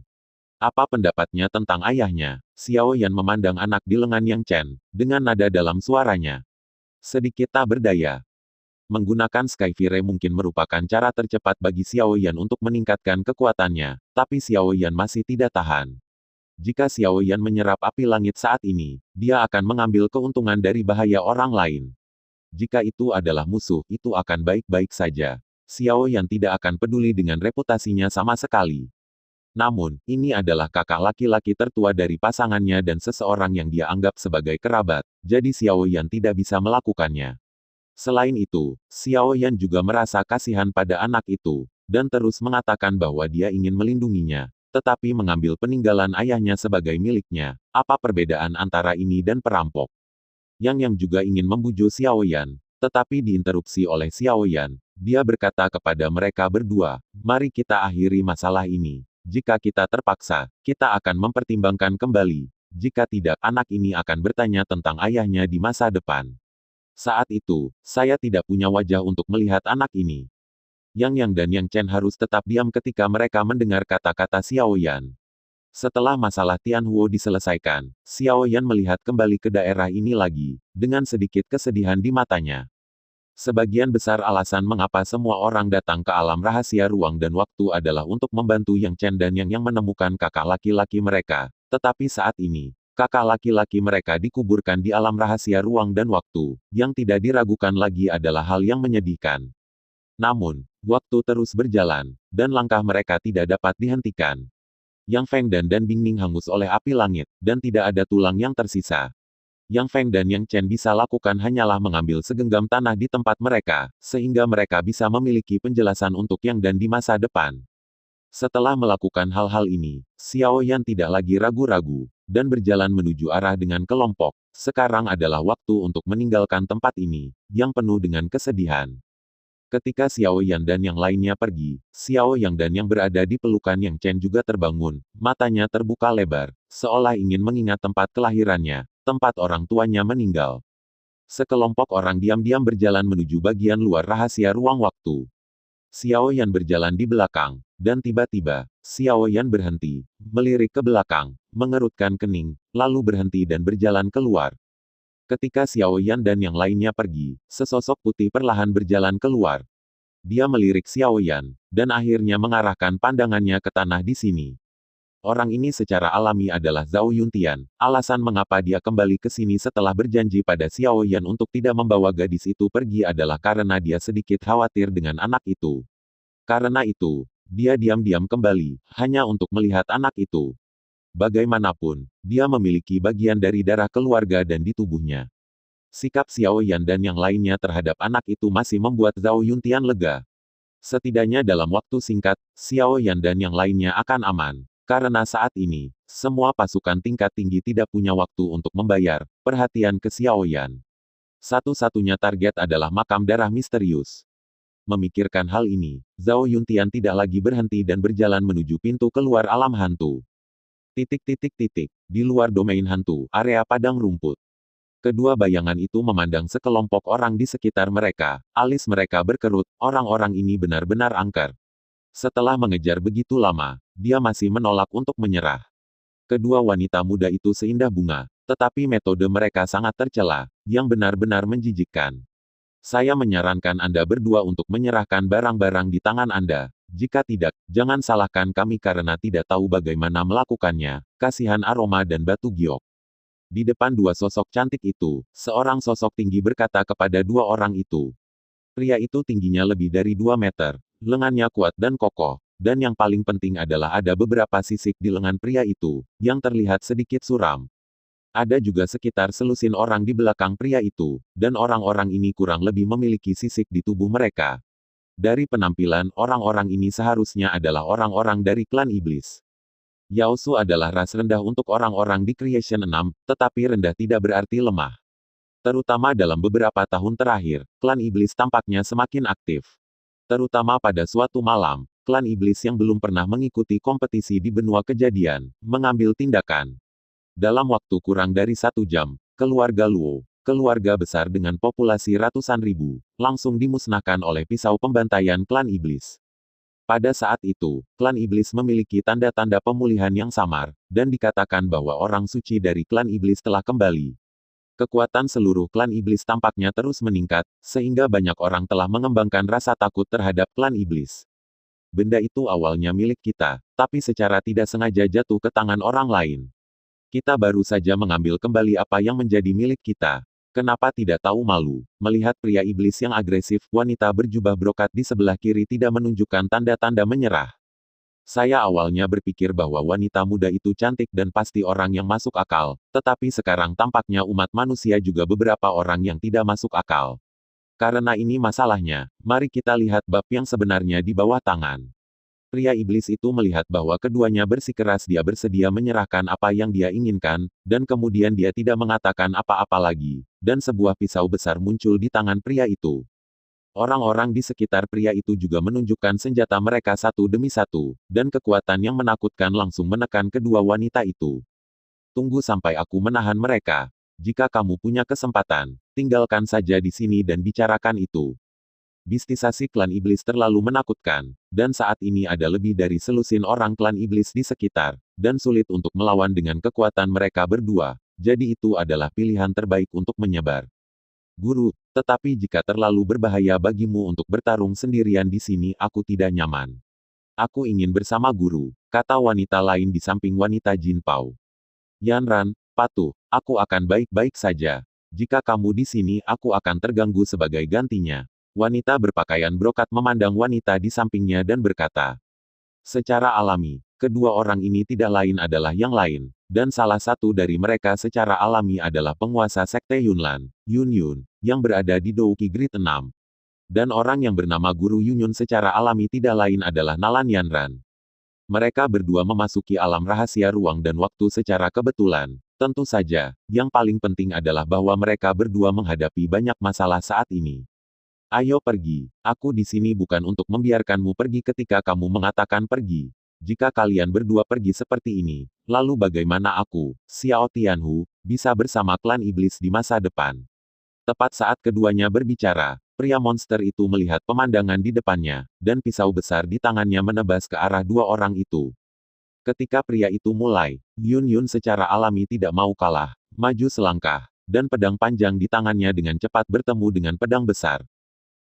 S1: Apa pendapatnya tentang ayahnya? Xiao Yan memandang anak di lengan Yang Chen, dengan nada dalam suaranya. Sedikit tak berdaya. Menggunakan Skyfire mungkin merupakan cara tercepat bagi Xiao Yan untuk meningkatkan kekuatannya, tapi Xiao Yan masih tidak tahan. Jika Xiao Yan menyerap api langit saat ini, dia akan mengambil keuntungan dari bahaya orang lain. Jika itu adalah musuh, itu akan baik-baik saja. Xiao Yan tidak akan peduli dengan reputasinya sama sekali. Namun, ini adalah kakak laki-laki tertua dari pasangannya dan seseorang yang dia anggap sebagai kerabat, jadi Xiao Yan tidak bisa melakukannya. Selain itu, Xiao Yan juga merasa kasihan pada anak itu, dan terus mengatakan bahwa dia ingin melindunginya, tetapi mengambil peninggalan ayahnya sebagai miliknya. Apa perbedaan antara ini dan perampok? Yang juga ingin membujuk Xiao Yan, tetapi diinterupsi oleh Xiao Yan. Dia berkata kepada mereka berdua, mari kita akhiri masalah ini. Jika kita terpaksa, kita akan mempertimbangkan kembali. Jika tidak, anak ini akan bertanya tentang ayahnya di masa depan. Saat itu, saya tidak punya wajah untuk melihat anak ini. Yang dan Yang Chen harus tetap diam ketika mereka mendengar kata-kata Xiao Yan. Setelah masalah Tianhuo diselesaikan, Xiao Yan melihat kembali ke daerah ini lagi, dengan sedikit kesedihan di matanya. Sebagian besar alasan mengapa semua orang datang ke alam rahasia ruang dan waktu adalah untuk membantu Yang Chen dan Yang menemukan kakak laki-laki mereka. Tetapi saat ini, kakak laki-laki mereka dikuburkan di alam rahasia ruang dan waktu. Yang tidak diragukan lagi adalah hal yang menyedihkan. Namun, waktu terus berjalan, dan langkah mereka tidak dapat dihentikan. Yang Feng dan Bingning hangus oleh api langit, dan tidak ada tulang yang tersisa. Yang Feng dan Yang Chen bisa lakukan hanyalah mengambil segenggam tanah di tempat mereka, sehingga mereka bisa memiliki penjelasan untuk Yang Dan di masa depan. Setelah melakukan hal-hal ini, Xiao Yan tidak lagi ragu-ragu, dan berjalan menuju arah dengan kelompok. Sekarang adalah waktu untuk meninggalkan tempat ini, yang penuh dengan kesedihan. Ketika Xiao Yan dan yang lainnya pergi, Xiao Yang dan yang berada di pelukan Yang Chen juga terbangun, matanya terbuka lebar, seolah ingin mengingat tempat kelahirannya, tempat orang tuanya meninggal. Sekelompok orang diam-diam berjalan menuju bagian luar rahasia ruang waktu. Xiao Yan berjalan di belakang, dan tiba-tiba, Xiao Yan berhenti, melirik ke belakang, mengerutkan kening, lalu berhenti dan berjalan keluar. Ketika Xiao Yan dan yang lainnya pergi, sesosok putih perlahan berjalan keluar. Dia melirik Xiao Yan, dan akhirnya mengarahkan pandangannya ke tanah di sini. Orang ini secara alami adalah Zhao Yuntian. Alasan mengapa dia kembali ke sini setelah berjanji pada Xiao Yan untuk tidak membawa gadis itu pergi adalah karena dia sedikit khawatir dengan anak itu. Karena itu, dia diam-diam kembali, hanya untuk melihat anak itu. Bagaimanapun, dia memiliki bagian dari darah keluarga dan di tubuhnya. Sikap Xiao Yan dan yang lainnya terhadap anak itu masih membuat Zhao Yuntian lega. Setidaknya dalam waktu singkat, Xiao Yan dan yang lainnya akan aman. Karena saat ini, semua pasukan tingkat tinggi tidak punya waktu untuk membayar perhatian ke Xiao Yan. Satu-satunya target adalah makam darah misterius. Memikirkan hal ini, Zhao Yuntian tidak lagi berhenti dan berjalan menuju pintu keluar alam hantu. Di luar domain hantu, area padang rumput. Kedua bayangan itu memandang sekelompok orang di sekitar mereka, alis mereka berkerut, orang-orang ini benar-benar angker. Setelah mengejar begitu lama, dia masih menolak untuk menyerah. Kedua wanita muda itu seindah bunga, tetapi metode mereka sangat tercela, yang benar-benar menjijikkan. Saya menyarankan Anda berdua untuk menyerahkan barang-barang di tangan Anda. Jika tidak, jangan salahkan kami karena tidak tahu bagaimana melakukannya. Kasihan Aroma dan Batu Giok. Di depan dua sosok cantik itu, seorang sosok tinggi berkata kepada dua orang itu. Pria itu tingginya lebih dari 2 meter, lengannya kuat dan kokoh, dan yang paling penting adalah ada beberapa sisik di lengan pria itu, yang terlihat sedikit suram. Ada juga sekitar selusin orang di belakang pria itu, dan orang-orang ini kurang lebih memiliki sisik di tubuh mereka. Dari penampilan, orang-orang ini seharusnya adalah orang-orang dari klan iblis. Yao Su adalah ras rendah untuk orang-orang di Creation 6, tetapi rendah tidak berarti lemah. Terutama dalam beberapa tahun terakhir, klan iblis tampaknya semakin aktif. Terutama pada suatu malam, klan iblis yang belum pernah mengikuti kompetisi di benua kejadian, mengambil tindakan. Dalam waktu kurang dari 1 jam, keluarga Luo, keluarga besar dengan populasi ratusan ribu, langsung dimusnahkan oleh pisau pembantaian klan iblis. Pada saat itu, klan iblis memiliki tanda-tanda pemulihan yang samar, dan dikatakan bahwa orang suci dari klan iblis telah kembali. Kekuatan seluruh klan iblis tampaknya terus meningkat, sehingga banyak orang telah mengembangkan rasa takut terhadap klan iblis. Benda itu awalnya milik kita, tapi secara tidak sengaja jatuh ke tangan orang lain. Kita baru saja mengambil kembali apa yang menjadi milik kita. Kenapa tidak tahu malu? Melihat pria iblis yang agresif, wanita berjubah brokat di sebelah kiri tidak menunjukkan tanda-tanda menyerah. Saya awalnya berpikir bahwa wanita muda itu cantik dan pasti orang yang masuk akal, tetapi sekarang tampaknya umat manusia juga beberapa orang yang tidak masuk akal. Karena ini masalahnya, mari kita lihat bab yang sebenarnya di bawah tangan. Pria iblis itu melihat bahwa keduanya bersikeras dia bersedia menyerahkan apa yang dia inginkan, dan kemudian dia tidak mengatakan apa-apa lagi, dan sebuah pisau besar muncul di tangan pria itu. Orang-orang di sekitar pria itu juga menunjukkan senjata mereka satu demi satu, dan kekuatan yang menakutkan langsung menekan kedua wanita itu. Tunggu sampai aku menahan mereka. Jika kamu punya kesempatan, tinggalkan saja di sini dan bicarakan itu. Bisnisasi klan iblis terlalu menakutkan, dan saat ini ada lebih dari selusin orang klan iblis di sekitar, dan sulit untuk melawan dengan kekuatan mereka berdua, jadi itu adalah pilihan terbaik untuk menyebar. Guru, tetapi jika terlalu berbahaya bagimu untuk bertarung sendirian di sini aku tidak nyaman. Aku ingin bersama guru, kata wanita lain di samping wanita Jin Pao. Yanran, patuh, aku akan baik-baik saja. Jika kamu di sini aku akan terganggu sebagai gantinya. Wanita berpakaian brokat memandang wanita di sampingnya dan berkata, secara alami, kedua orang ini tidak lain adalah yang lain, dan salah satu dari mereka secara alami adalah penguasa sekte Yunlan, Yun Yun, yang berada di Douki Grid 6. Dan orang yang bernama Guru Yun Yun secara alami tidak lain adalah Nalan Yanran. Mereka berdua memasuki alam rahasia ruang dan waktu secara kebetulan. Tentu saja, yang paling penting adalah bahwa mereka berdua menghadapi banyak masalah saat ini. Ayo pergi. Aku di sini bukan untuk membiarkanmu pergi ketika kamu mengatakan pergi. Jika kalian berdua pergi seperti ini, lalu bagaimana aku, Xiao Tianhu, bisa bersama klan iblis di masa depan? Tepat saat keduanya berbicara, pria monster itu melihat pemandangan di depannya, dan pisau besar di tangannya menebas ke arah dua orang itu. Ketika pria itu mulai, Yun Yun secara alami tidak mau kalah, maju selangkah, dan pedang panjang di tangannya dengan cepat bertemu dengan pedang besar.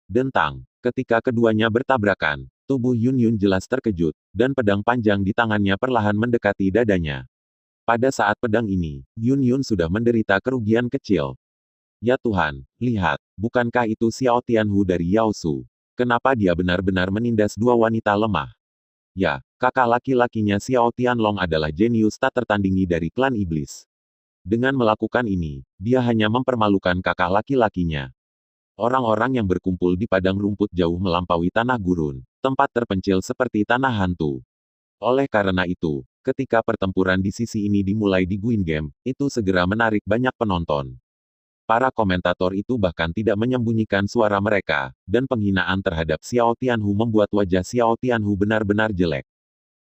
S1: Dentang. Ketika keduanya bertabrakan, tubuh Yun Yun jelas terkejut, dan pedang panjang di tangannya perlahan mendekati dadanya. Pada saat pedang ini, Yun Yun sudah menderita kerugian kecil. Ya Tuhan, lihat, bukankah itu Xiao Tianhu dari Yaosu? Kenapa dia benar-benar menindas dua wanita lemah? Ya, kakak laki-lakinya Xiao Tianlong adalah jenius tak tertandingi dari klan iblis. Dengan melakukan ini, dia hanya mempermalukan kakak laki-lakinya. Orang-orang yang berkumpul di padang rumput jauh melampaui tanah gurun, tempat terpencil seperti tanah hantu. Oleh karena itu, ketika pertempuran di sisi ini dimulai di Guin Game, itu segera menarik banyak penonton. Para komentator itu bahkan tidak menyembunyikan suara mereka, dan penghinaan terhadap Xiao Tianhu membuat wajah Xiao Tianhu benar-benar jelek.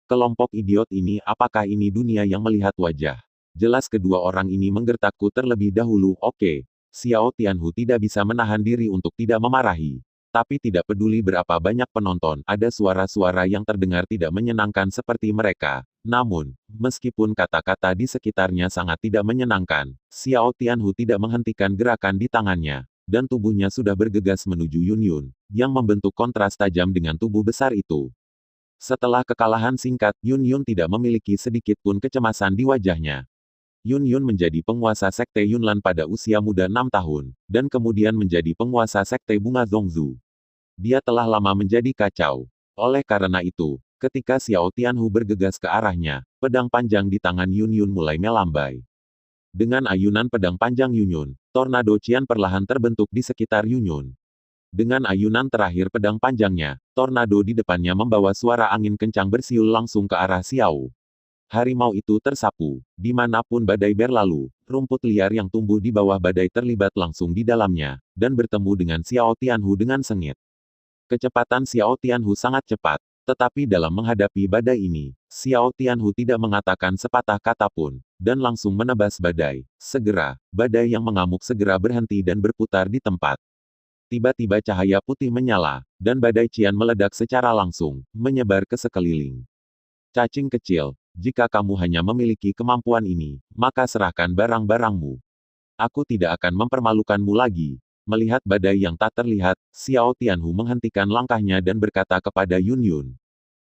S1: Kelompok idiot ini, apakah ini dunia yang melihat wajah? Jelas kedua orang ini menggertakku terlebih dahulu, oke. Xiao Tianhu tidak bisa menahan diri untuk tidak memarahi. Tapi tidak peduli berapa banyak penonton, ada suara-suara yang terdengar tidak menyenangkan seperti mereka. Namun, meskipun kata-kata di sekitarnya sangat tidak menyenangkan, Xiao Tianhu tidak menghentikan gerakan di tangannya, dan tubuhnya sudah bergegas menuju Yun Yun, yang membentuk kontras tajam dengan tubuh besar itu. Setelah kekalahan singkat, Yun Yun tidak memiliki sedikit pun kecemasan di wajahnya. Yun Yun menjadi penguasa sekte Yunlan pada usia muda 6 tahun, dan kemudian menjadi penguasa sekte bunga Zhongzhu. Dia telah lama menjadi kacau. Oleh karena itu, ketika Xiao Tianhu bergegas ke arahnya, pedang panjang di tangan Yun Yun mulai melambai. Dengan ayunan pedang panjang Yun Yun, tornado Qian perlahan terbentuk di sekitar Yun Yun. Dengan ayunan terakhir pedang panjangnya, tornado di depannya membawa suara angin kencang bersiul langsung ke arah Xiao. Harimau itu tersapu. Dimanapun badai berlalu, rumput liar yang tumbuh di bawah badai terlibat langsung di dalamnya, dan bertemu dengan Xiao Tianhu dengan sengit. Kecepatan Xiao Tianhu sangat cepat. Tetapi dalam menghadapi badai ini, Xiao Tianhu tidak mengatakan sepatah kata pun, dan langsung menebas badai. Segera, badai yang mengamuk segera berhenti dan berputar di tempat. Tiba-tiba cahaya putih menyala, dan badai Qian meledak secara langsung, menyebar ke sekeliling. Cacing kecil, jika kamu hanya memiliki kemampuan ini, maka serahkan barang-barangmu. Aku tidak akan mempermalukanmu lagi. Melihat badai yang tak terlihat, Xiao Tianhu menghentikan langkahnya dan berkata kepada Yun Yun.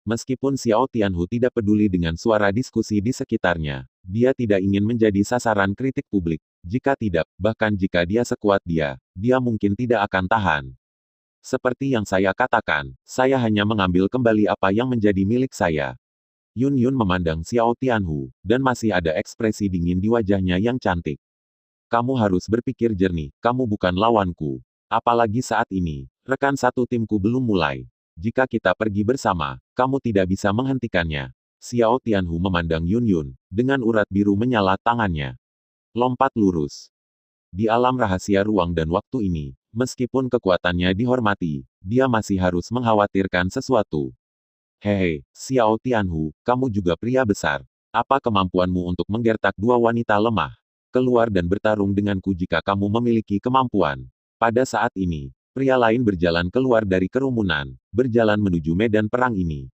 S1: Meskipun Xiao Tianhu tidak peduli dengan suara diskusi di sekitarnya, dia tidak ingin menjadi sasaran kritik publik. Jika tidak, bahkan jika dia sekuat dia mungkin tidak akan tahan. Seperti yang saya katakan, saya hanya mengambil kembali apa yang menjadi milik saya. Yun Yun memandang Xiao Tianhu, dan masih ada ekspresi dingin di wajahnya yang cantik. Kamu harus berpikir jernih, kamu bukan lawanku. Apalagi saat ini, rekan satu timku belum mulai. Jika kita pergi bersama, kamu tidak bisa menghentikannya. Xiao Tianhu memandang Yun Yun, dengan urat biru menyala tangannya. Lompat lurus. Di alam rahasia ruang dan waktu ini, meskipun kekuatannya dihormati, dia masih harus mengkhawatirkan sesuatu. Hehe, Xiao Tianhu, kamu juga pria besar. Apa kemampuanmu untuk menggertak dua wanita lemah? Keluar dan bertarung denganku jika kamu memiliki kemampuan. Pada saat ini, pria lain berjalan keluar dari kerumunan, berjalan menuju medan perang ini.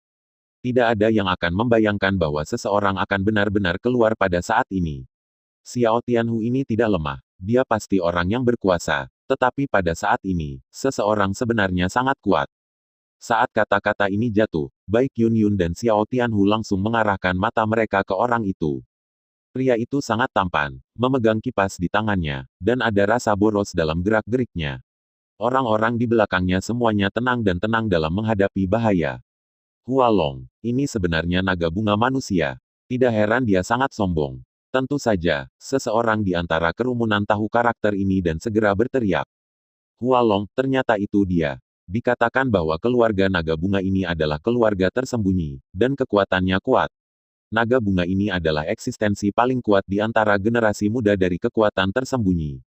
S1: Tidak ada yang akan membayangkan bahwa seseorang akan benar-benar keluar pada saat ini. Xiao Tianhu ini tidak lemah, dia pasti orang yang berkuasa, tetapi pada saat ini, seseorang sebenarnya sangat kuat. Saat kata-kata ini jatuh, baik Yun Yun dan Xiao Tianhu langsung mengarahkan mata mereka ke orang itu. Pria itu sangat tampan, memegang kipas di tangannya, dan ada rasa boros dalam gerak-geriknya. Orang-orang di belakangnya semuanya tenang dan tenang dalam menghadapi bahaya. Hualong, ini sebenarnya naga bunga manusia. Tidak heran dia sangat sombong. Tentu saja, seseorang di antara kerumunan tahu karakter ini dan segera berteriak. Hualong, ternyata itu dia. Dikatakan bahwa keluarga naga bunga ini adalah keluarga tersembunyi, dan kekuatannya kuat. Naga bunga ini adalah eksistensi paling kuat di antara generasi muda dari kekuatan tersembunyi.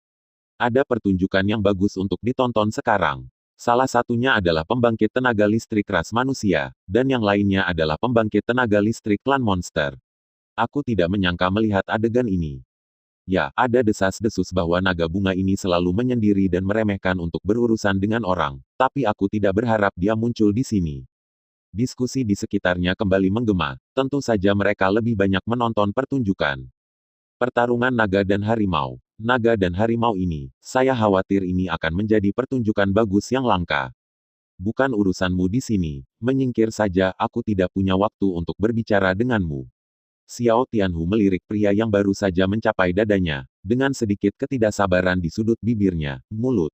S1: Ada pertunjukan yang bagus untuk ditonton sekarang. Salah satunya adalah pembangkit tenaga listrik ras manusia, dan yang lainnya adalah pembangkit tenaga listrik klan monster. Aku tidak menyangka melihat adegan ini. Ya, ada desas-desus bahwa naga bunga ini selalu menyendiri dan meremehkan untuk berurusan dengan orang, tapi aku tidak berharap dia muncul di sini. Diskusi di sekitarnya kembali menggema, tentu saja mereka lebih banyak menonton pertunjukan. Pertarungan naga dan harimau. Naga dan harimau ini, saya khawatir ini akan menjadi pertunjukan bagus yang langka. Bukan urusanmu di sini, menyingkir saja, aku tidak punya waktu untuk berbicara denganmu. Xiao Tianhu melirik pria yang baru saja mencapai dadanya, dengan sedikit ketidaksabaran di sudut bibirnya, mulut.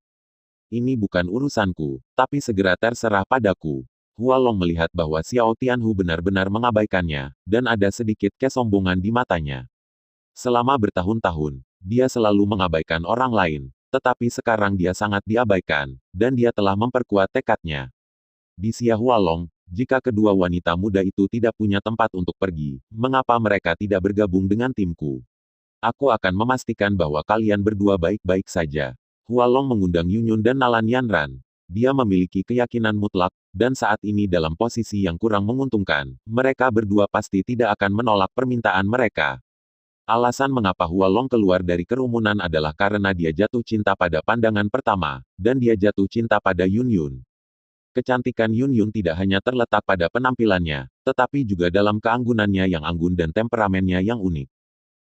S1: Ini bukan urusanku, tapi segera terserah padaku. Hualong melihat bahwa Xiao Tianhu benar-benar mengabaikannya, dan ada sedikit kesombongan di matanya. Selama bertahun-tahun, dia selalu mengabaikan orang lain, tetapi sekarang dia sangat diabaikan, dan dia telah memperkuat tekadnya. Di Xia Hualong, jika kedua wanita muda itu tidak punya tempat untuk pergi, mengapa mereka tidak bergabung dengan timku? Aku akan memastikan bahwa kalian berdua baik-baik saja. Hualong mengundang Yunyun dan Nalan Yanran. Dia memiliki keyakinan mutlak, dan saat ini dalam posisi yang kurang menguntungkan, mereka berdua pasti tidak akan menolak permintaan mereka. Alasan mengapa Hualong keluar dari kerumunan adalah karena dia jatuh cinta pada pandangan pertama, dan dia jatuh cinta pada Yunyun. Kecantikan Yun Yun tidak hanya terletak pada penampilannya, tetapi juga dalam keanggunannya yang anggun dan temperamennya yang unik.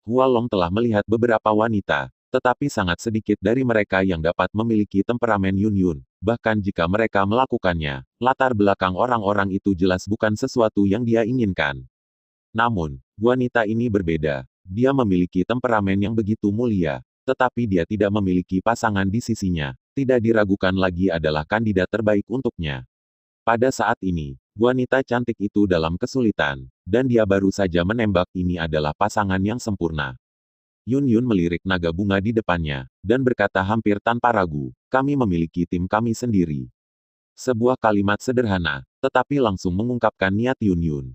S1: Hualong telah melihat beberapa wanita, tetapi sangat sedikit dari mereka yang dapat memiliki temperamen Yun Yun. Bahkan jika mereka melakukannya, latar belakang orang-orang itu jelas bukan sesuatu yang dia inginkan. Namun, wanita ini berbeda. Dia memiliki temperamen yang begitu mulia, tetapi dia tidak memiliki pasangan di sisinya. Tidak diragukan lagi adalah kandidat terbaik untuknya. Pada saat ini, wanita cantik itu dalam kesulitan, dan dia baru saja menembak. Ini adalah pasangan yang sempurna. Yun Yun melirik naga bunga di depannya, dan berkata hampir tanpa ragu, kami memiliki tim kami sendiri. Sebuah kalimat sederhana, tetapi langsung mengungkapkan niat Yun Yun.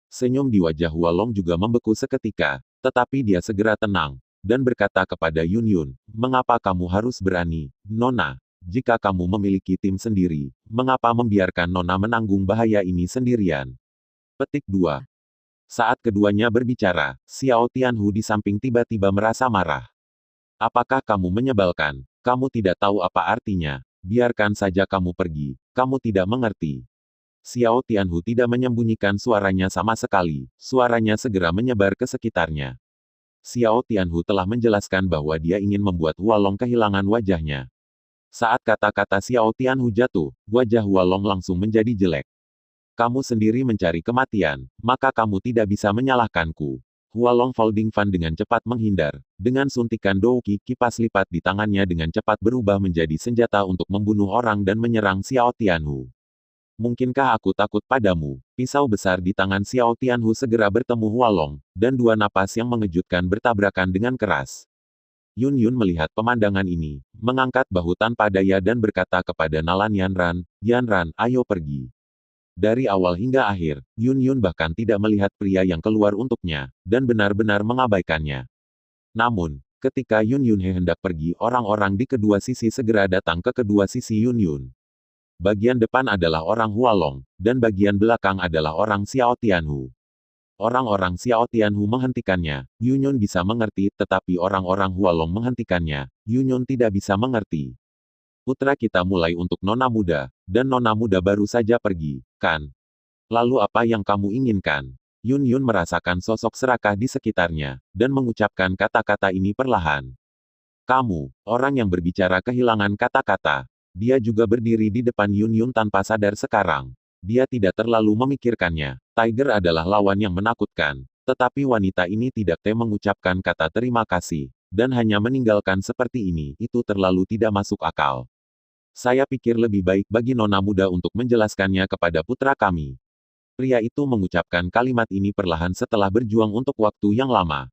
S1: Senyum di wajah Hualong juga membeku seketika, tetapi dia segera tenang, dan berkata kepada Yun Yun, mengapa kamu harus berani, Nona? jika kamu memiliki tim sendiri, mengapa membiarkan Nona menanggung bahaya ini sendirian? Petik 2. Saat keduanya berbicara, Xiao Tianhu di samping tiba-tiba merasa marah. Apakah kamu menyebalkan? Kamu tidak tahu apa artinya. Biarkan saja kamu pergi. Kamu tidak mengerti. Xiao Tianhu tidak menyembunyikan suaranya sama sekali. Suaranya segera menyebar ke sekitarnya. Xiao Tianhu telah menjelaskan bahwa dia ingin membuat Hualong kehilangan wajahnya. Saat kata-kata Xiao Tianhu jatuh, wajah Hualong langsung menjadi jelek. Kamu sendiri mencari kematian, maka kamu tidak bisa menyalahkanku. Hualong Folding Fan dengan cepat menghindar. Dengan suntikan Douqi, kipas lipat di tangannya dengan cepat berubah menjadi senjata untuk membunuh orang dan menyerang Xiao Tianhu. Mungkinkah aku takut padamu? Pisau besar di tangan Xiao Tianhu segera bertemu Hualong, dan dua napas yang mengejutkan bertabrakan dengan keras. Yun Yun melihat pemandangan ini, mengangkat bahu tanpa daya dan berkata kepada Nalan Yanran, ayo pergi. Dari awal hingga akhir, Yun Yun bahkan tidak melihat pria yang keluar untuknya, dan benar-benar mengabaikannya. Namun, ketika Yun Yun hendak pergi, orang-orang di kedua sisi segera datang ke kedua sisi Yun Yun. Bagian depan adalah orang Hualong, dan bagian belakang adalah orang Xiao Tianhu. Orang-orang Xiao Tianhu menghentikannya, Yun Yun bisa mengerti, tetapi orang-orang Hualong menghentikannya, Yun Yun tidak bisa mengerti. Putra kita mulai untuk nona muda, dan nona muda baru saja pergi, kan? Lalu apa yang kamu inginkan? Yun Yun merasakan sosok serakah di sekitarnya, dan mengucapkan kata-kata ini perlahan. Kamu, orang yang berbicara kehilangan kata-kata. Dia juga berdiri di depan Yun Yun tanpa sadar sekarang. Dia tidak terlalu memikirkannya. Tiger adalah lawan yang menakutkan. Tetapi wanita ini tidak mengucapkan kata terima kasih, dan hanya meninggalkan seperti ini, itu terlalu tidak masuk akal. Saya pikir lebih baik bagi nona muda untuk menjelaskannya kepada putra kami. Pria itu mengucapkan kalimat ini perlahan setelah berjuang untuk waktu yang lama.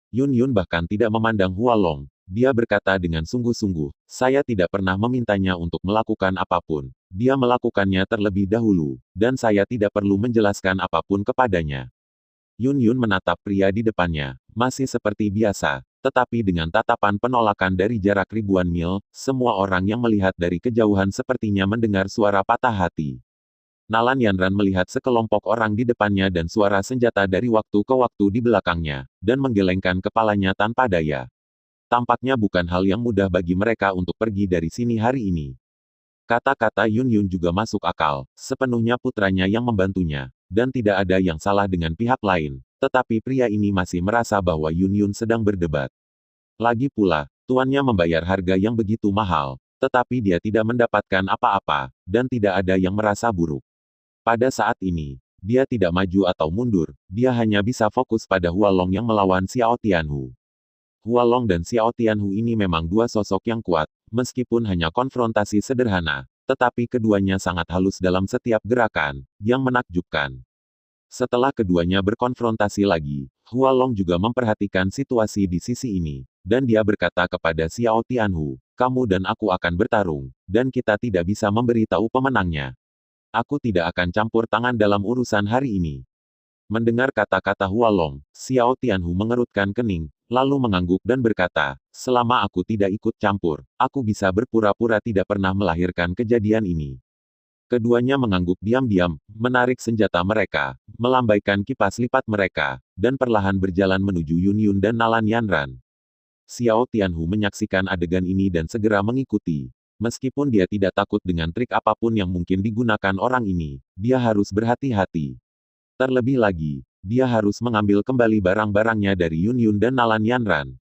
S1: Yun Yun bahkan tidak memandang Hualong. Dia berkata dengan sungguh-sungguh, saya tidak pernah memintanya untuk melakukan apapun. Dia melakukannya terlebih dahulu, dan saya tidak perlu menjelaskan apapun kepadanya. Yun Yun menatap pria di depannya, masih seperti biasa, tetapi dengan tatapan penolakan dari jarak ribuan mil, semua orang yang melihat dari kejauhan sepertinya mendengar suara patah hati. Nalan Yanran melihat sekelompok orang di depannya dan suara senjata dari waktu ke waktu di belakangnya, dan menggelengkan kepalanya tanpa daya. Tampaknya bukan hal yang mudah bagi mereka untuk pergi dari sini hari ini. Kata-kata Yun Yun juga masuk akal, sepenuhnya putranya yang membantunya, dan tidak ada yang salah dengan pihak lain, tetapi pria ini masih merasa bahwa Yun Yun sedang berdebat. Lagi pula, tuannya membayar harga yang begitu mahal, tetapi dia tidak mendapatkan apa-apa, dan tidak ada yang merasa buruk. Pada saat ini, dia tidak maju atau mundur, dia hanya bisa fokus pada Hualong yang melawan Xiao Tianhu. Hualong dan Xiao Tianhu ini memang dua sosok yang kuat, meskipun hanya konfrontasi sederhana, tetapi keduanya sangat halus dalam setiap gerakan, yang menakjubkan. Setelah keduanya berkonfrontasi lagi, Hualong juga memperhatikan situasi di sisi ini, dan dia berkata kepada Xiao Tianhu, kamu dan aku akan bertarung, dan kita tidak bisa memberitahu pemenangnya. Aku tidak akan campur tangan dalam urusan hari ini. Mendengar kata-kata Hualong, Xiao Tianhu mengerutkan kening, lalu mengangguk dan berkata, selama aku tidak ikut campur, aku bisa berpura-pura tidak pernah melahirkan kejadian ini. Keduanya mengangguk diam-diam, menarik senjata mereka, melambaikan kipas lipat mereka, dan perlahan berjalan menuju Yun Yun dan Nalan Yanran. Xiao Tianhu menyaksikan adegan ini dan segera mengikuti. Meskipun dia tidak takut dengan trik apapun yang mungkin digunakan orang ini, dia harus berhati-hati. Terlebih lagi, dia harus mengambil kembali barang-barangnya dari Yun Yun dan Nalan Yanran.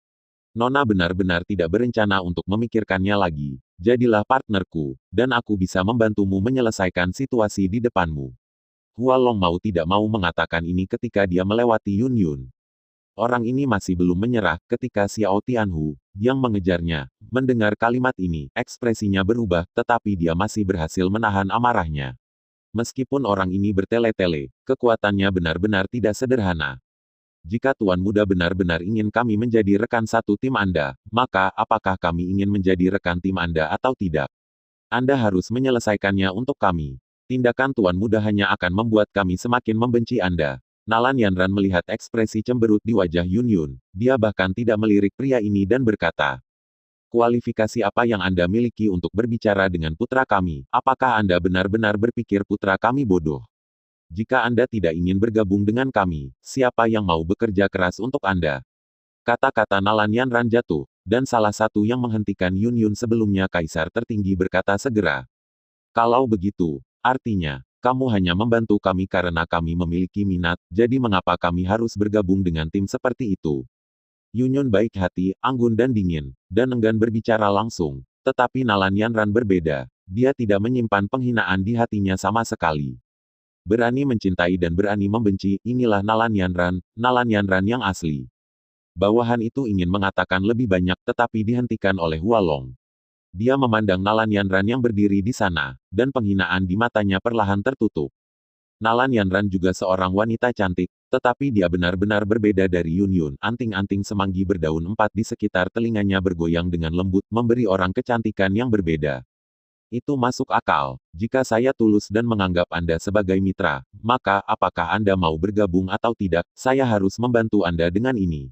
S1: Nona benar-benar tidak berencana untuk memikirkannya lagi. Jadilah partnerku, dan aku bisa membantumu menyelesaikan situasi di depanmu. Hualong mau tidak mau mengatakan ini ketika dia melewati Yun Yun. Orang ini masih belum menyerah ketika Xiao Tianhu, yang mengejarnya, mendengar kalimat ini, ekspresinya berubah, tetapi dia masih berhasil menahan amarahnya. Meskipun orang ini bertele-tele, kekuatannya benar-benar tidak sederhana. Jika Tuan Muda benar-benar ingin kami menjadi rekan satu tim Anda, maka apakah kami ingin menjadi rekan tim Anda atau tidak? Anda harus menyelesaikannya untuk kami. Tindakan Tuan Muda hanya akan membuat kami semakin membenci Anda. Nalan Yanran melihat ekspresi cemberut di wajah Yun Yun. Dia bahkan tidak melirik pria ini dan berkata, Kualifikasi apa yang Anda miliki untuk berbicara dengan putra kami? Apakah Anda benar-benar berpikir putra kami bodoh? Jika Anda tidak ingin bergabung dengan kami, siapa yang mau bekerja keras untuk Anda? Kata-kata Nalan Yanran jatuh, dan salah satu yang menghentikan Yun Yun sebelumnya kaisar tertinggi berkata segera. Kalau begitu, artinya, kamu hanya membantu kami karena kami memiliki minat, jadi mengapa kami harus bergabung dengan tim seperti itu? Yun Yun baik hati, anggun dan dingin, dan enggan berbicara langsung. Tetapi Nalan Yanran berbeda. Dia tidak menyimpan penghinaan di hatinya sama sekali. Berani mencintai dan berani membenci, inilah Nalan Yanran yang asli. Bawahan itu ingin mengatakan lebih banyak tetapi dihentikan oleh Hualong. Dia memandang Nalan Yanran yang berdiri di sana, dan penghinaan di matanya perlahan tertutup. Nalan Yanran juga seorang wanita cantik, tetapi dia benar-benar berbeda dari Yun Yun. Anting-anting semanggi berdaun empat di sekitar telinganya bergoyang dengan lembut, memberi orang kecantikan yang berbeda. Itu masuk akal. Jika saya tulus dan menganggap Anda sebagai mitra, maka apakah Anda mau bergabung atau tidak, saya harus membantu Anda dengan ini.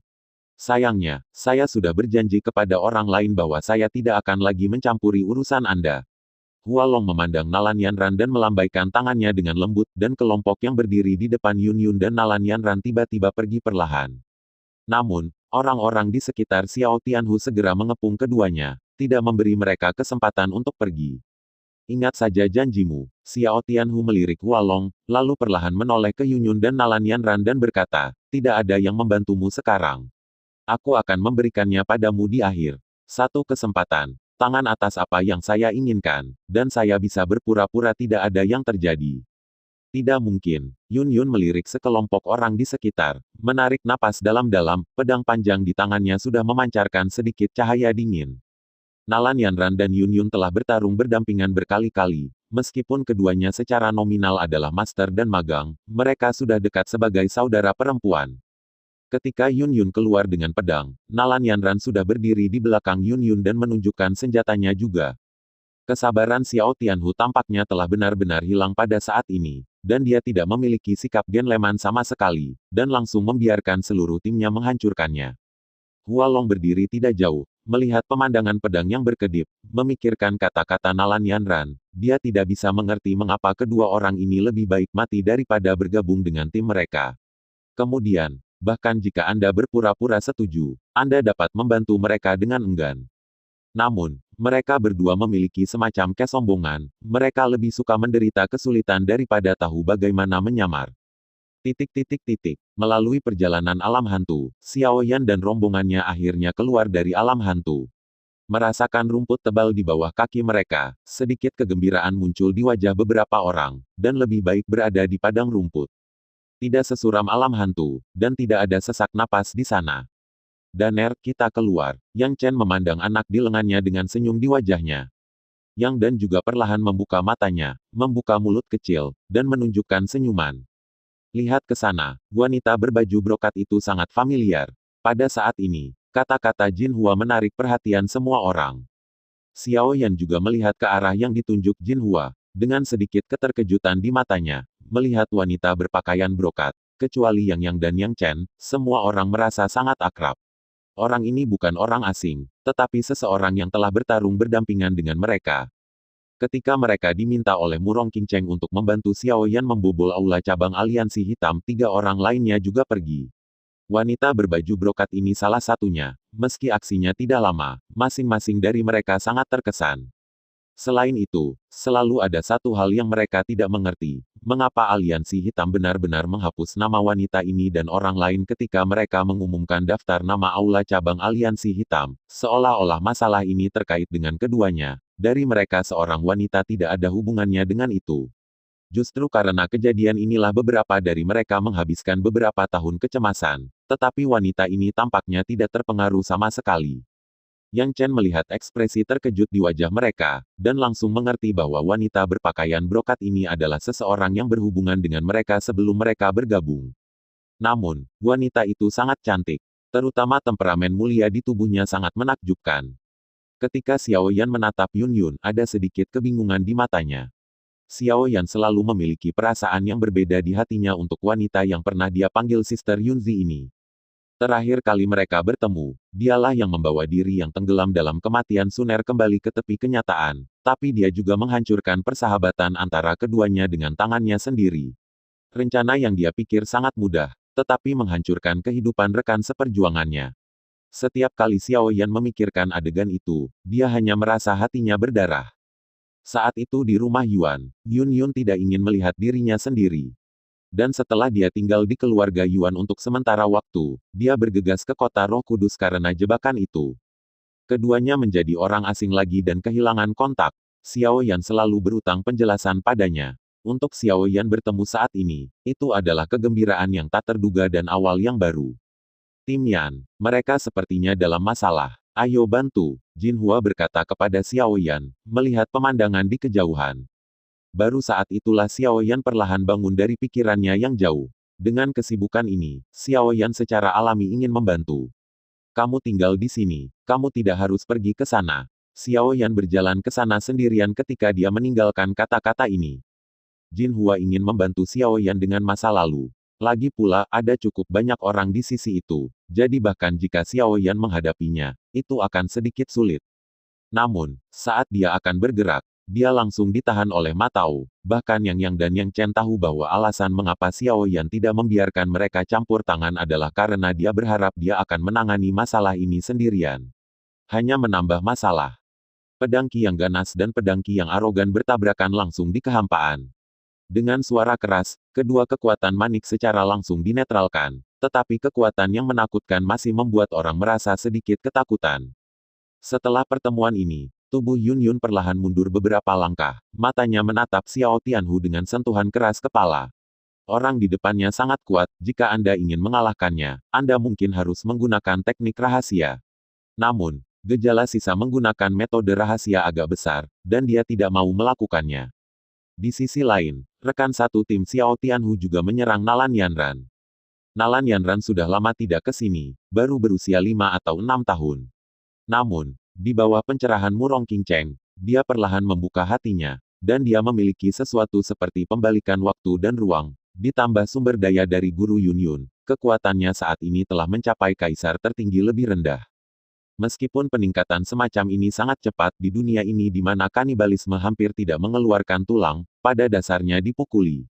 S1: Sayangnya, saya sudah berjanji kepada orang lain bahwa saya tidak akan lagi mencampuri urusan Anda. Hualong memandang Nalan Yanran dan melambaikan tangannya dengan lembut, dan kelompok yang berdiri di depan Yun Yun dan Nalan Yanran tiba-tiba pergi perlahan. Namun, orang-orang di sekitar Xiao Tianhu segera mengepung keduanya, tidak memberi mereka kesempatan untuk pergi. Ingat saja janjimu. Xiao Tianhu melirik Hualong, lalu perlahan menoleh ke Yun Yun dan Nalan Yanran dan berkata, tidak ada yang membantumu sekarang. Aku akan memberikannya padamu di akhir. Satu kesempatan. Tangan atas apa yang saya inginkan, dan saya bisa berpura-pura tidak ada yang terjadi. Tidak mungkin. Yun Yun melirik sekelompok orang di sekitar, menarik napas dalam-dalam, pedang panjang di tangannya sudah memancarkan sedikit cahaya dingin. Nalan Yanran dan Yun Yun telah bertarung berdampingan berkali-kali, meskipun keduanya secara nominal adalah master dan magang, mereka sudah dekat sebagai saudara perempuan. Ketika Yun Yun keluar dengan pedang, Nalan Yanran sudah berdiri di belakang Yun Yun dan menunjukkan senjatanya juga. Kesabaran Xiao Tianhu tampaknya telah benar-benar hilang pada saat ini, dan dia tidak memiliki sikap genleman sama sekali, dan langsung membiarkan seluruh timnya menghancurkannya. Hualong berdiri tidak jauh, melihat pemandangan pedang yang berkedip, memikirkan kata-kata Nalan Yanran, dia tidak bisa mengerti mengapa kedua orang ini lebih baik mati daripada bergabung dengan tim mereka. Kemudian, bahkan jika Anda berpura-pura setuju, Anda dapat membantu mereka dengan enggan. Namun, mereka berdua memiliki semacam kesombongan, mereka lebih suka menderita kesulitan daripada tahu bagaimana menyamar. Melalui perjalanan alam hantu, Xiao Yan dan rombongannya akhirnya keluar dari alam hantu. Merasakan rumput tebal di bawah kaki mereka, sedikit kegembiraan muncul di wajah beberapa orang, dan lebih baik berada di padang rumput. Tidak sesuram alam hantu, dan tidak ada sesak napas di sana. Daner, kita keluar. Yang Chen memandang anak di lengannya dengan senyum di wajahnya. Yang Dan juga perlahan membuka matanya, membuka mulut kecil, dan menunjukkan senyuman. Lihat ke sana, wanita berbaju brokat itu sangat familiar. Pada saat ini, kata-kata Jin Hua menarik perhatian semua orang. Xiao Yan juga melihat ke arah yang ditunjuk Jin Hua, dengan sedikit keterkejutan di matanya. Melihat wanita berpakaian brokat, kecuali Yang dan Yang Chen, semua orang merasa sangat akrab. Orang ini bukan orang asing, tetapi seseorang yang telah bertarung berdampingan dengan mereka. Ketika mereka diminta oleh Murong Qingcheng untuk membantu Xiao Yan membobol aula cabang aliansi hitam, 3 orang lainnya juga pergi. Wanita berbaju brokat ini salah satunya, meski aksinya tidak lama, masing-masing dari mereka sangat terkesan. Selain itu, selalu ada satu hal yang mereka tidak mengerti, mengapa aliansi hitam benar-benar menghapus nama wanita ini dan orang lain ketika mereka mengumumkan daftar nama aula cabang aliansi hitam, seolah-olah masalah ini terkait dengan keduanya, dari mereka seorang wanita tidak ada hubungannya dengan itu. Justru karena kejadian inilah beberapa dari mereka menghabiskan beberapa tahun kecemasan, tetapi wanita ini tampaknya tidak terpengaruh sama sekali. Yang Chen melihat ekspresi terkejut di wajah mereka, dan langsung mengerti bahwa wanita berpakaian brokat ini adalah seseorang yang berhubungan dengan mereka sebelum mereka bergabung. Namun, wanita itu sangat cantik. Terutama temperamen mulia di tubuhnya sangat menakjubkan. Ketika Xiao Yan menatap Yun Yun, ada sedikit kebingungan di matanya. Xiao Yan selalu memiliki perasaan yang berbeda di hatinya untuk wanita yang pernah dia panggil Sister Yunzi ini. Terakhir kali mereka bertemu, dialah yang membawa diri yang tenggelam dalam kematian Suner kembali ke tepi kenyataan, tapi dia juga menghancurkan persahabatan antara keduanya dengan tangannya sendiri. Rencana yang dia pikir sangat mudah, tetapi menghancurkan kehidupan rekan seperjuangannya. Setiap kali Xiao Yan memikirkan adegan itu, dia hanya merasa hatinya berdarah. Saat itu di rumah Yuan, Yun Yun tidak ingin melihat dirinya sendiri. Dan setelah dia tinggal di keluarga Yuan untuk sementara waktu, dia bergegas ke kota Roh Kudus karena jebakan itu. Keduanya menjadi orang asing lagi dan kehilangan kontak. Xiao Yan selalu berutang penjelasan padanya. Untuk Xiao Yan bertemu saat ini, itu adalah kegembiraan yang tak terduga dan awal yang baru. Tim Yan, mereka sepertinya dalam masalah. Ayo bantu, Jin Hua berkata kepada Xiao Yan, melihat pemandangan di kejauhan. Baru saat itulah Xiao Yan perlahan bangun dari pikirannya yang jauh. Dengan kesibukan ini, Xiao Yan secara alami ingin membantu. Kamu tinggal di sini, kamu tidak harus pergi ke sana. Xiao Yan berjalan ke sana sendirian ketika dia meninggalkan kata-kata ini. Jin Hua ingin membantu Xiao Yan dengan masa lalu. Lagi pula, ada cukup banyak orang di sisi itu, jadi bahkan jika Xiao Yan menghadapinya, itu akan sedikit sulit. Namun, saat dia akan bergerak, dia langsung ditahan oleh Ma Tao. Bahkan Yang dan Yang Chen tahu bahwa alasan mengapa Xiao Yan tidak membiarkan mereka campur tangan adalah karena dia berharap dia akan menangani masalah ini sendirian. Hanya menambah masalah. Pedang Qi yang ganas dan pedang Qi yang arogan bertabrakan langsung di kehampaan. Dengan suara keras, kedua kekuatan manik secara langsung dinetralkan. Tetapi kekuatan yang menakutkan masih membuat orang merasa sedikit ketakutan. Setelah pertemuan ini, tubuh Yun Yun perlahan mundur beberapa langkah, matanya menatap Xiao Tianhu dengan sentuhan keras kepala. Orang di depannya sangat kuat, jika Anda ingin mengalahkannya, Anda mungkin harus menggunakan teknik rahasia. Namun, gejala sisa menggunakan metode rahasia agak besar, dan dia tidak mau melakukannya. Di sisi lain, rekan satu tim Xiao Tianhu juga menyerang Nalan Yanran. Nalan Yanran sudah lama tidak ke sini, baru berusia 5 atau 6 tahun. Namun, di bawah pencerahan Murong Qingcheng, dia perlahan membuka hatinya, dan dia memiliki sesuatu seperti pembalikan waktu dan ruang, ditambah sumber daya dari guru Yun Yun, kekuatannya saat ini telah mencapai kaisar tertinggi lebih rendah. Meskipun peningkatan semacam ini sangat cepat di dunia ini di mana kanibalisme hampir tidak mengeluarkan tulang, pada dasarnya dipukuli.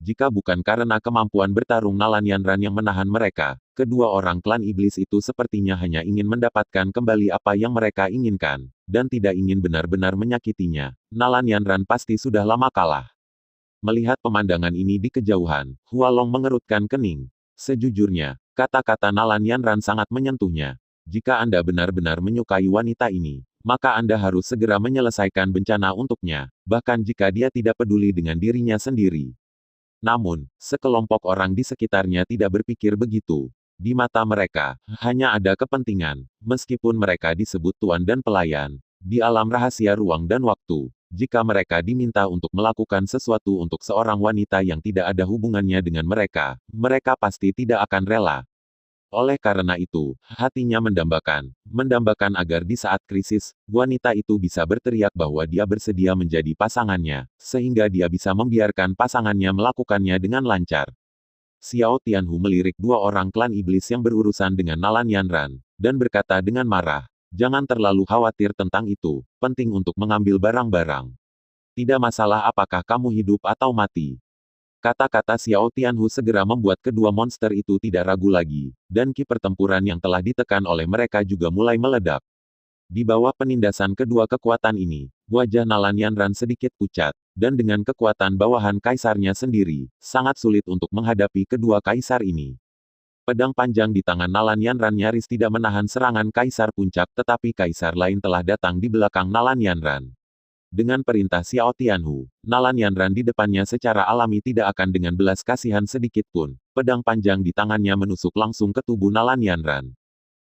S1: Jika bukan karena kemampuan bertarung Nalan Yanran yang menahan mereka, kedua orang klan iblis itu sepertinya hanya ingin mendapatkan kembali apa yang mereka inginkan, dan tidak ingin benar-benar menyakitinya. Nalan Yanran pasti sudah lama kalah. Melihat pemandangan ini di kejauhan, Hualong mengerutkan kening. Sejujurnya, kata-kata Nalan Yanran sangat menyentuhnya. Jika Anda benar-benar menyukai wanita ini, maka Anda harus segera menyelesaikan bencana untuknya, bahkan jika dia tidak peduli dengan dirinya sendiri. Namun, sekelompok orang di sekitarnya tidak berpikir begitu. Di mata mereka, hanya ada kepentingan, meskipun mereka disebut tuan dan pelayan. Di alam rahasia ruang dan waktu, jika mereka diminta untuk melakukan sesuatu untuk seorang wanita yang tidak ada hubungannya dengan mereka, mereka pasti tidak akan rela. Oleh karena itu, hatinya mendambakan agar di saat krisis, wanita itu bisa berteriak bahwa dia bersedia menjadi pasangannya, sehingga dia bisa membiarkan pasangannya melakukannya dengan lancar. Xiao Tianhu melirik dua orang klan iblis yang berurusan dengan Nalan Yanran, dan berkata dengan marah, "Jangan terlalu khawatir tentang itu, penting untuk mengambil barang-barang. Tidak masalah apakah kamu hidup atau mati." Kata-kata Xiao Tianhu segera membuat kedua monster itu tidak ragu lagi, dan ki pertempuran yang telah ditekan oleh mereka juga mulai meledak. Di bawah penindasan kedua kekuatan ini, wajah Nalan Yanran sedikit pucat, dan dengan kekuatan bawahan kaisarnya sendiri, sangat sulit untuk menghadapi kedua kaisar ini. Pedang panjang di tangan Nalan Yanran nyaris tidak menahan serangan kaisar puncak, tetapi kaisar lain telah datang di belakang Nalan Yanran. Dengan perintah Xiao Tianhu, Nalan Yanran di depannya secara alami tidak akan dengan belas kasihan sedikit pun. Pedang panjang di tangannya menusuk langsung ke tubuh Nalan Yanran.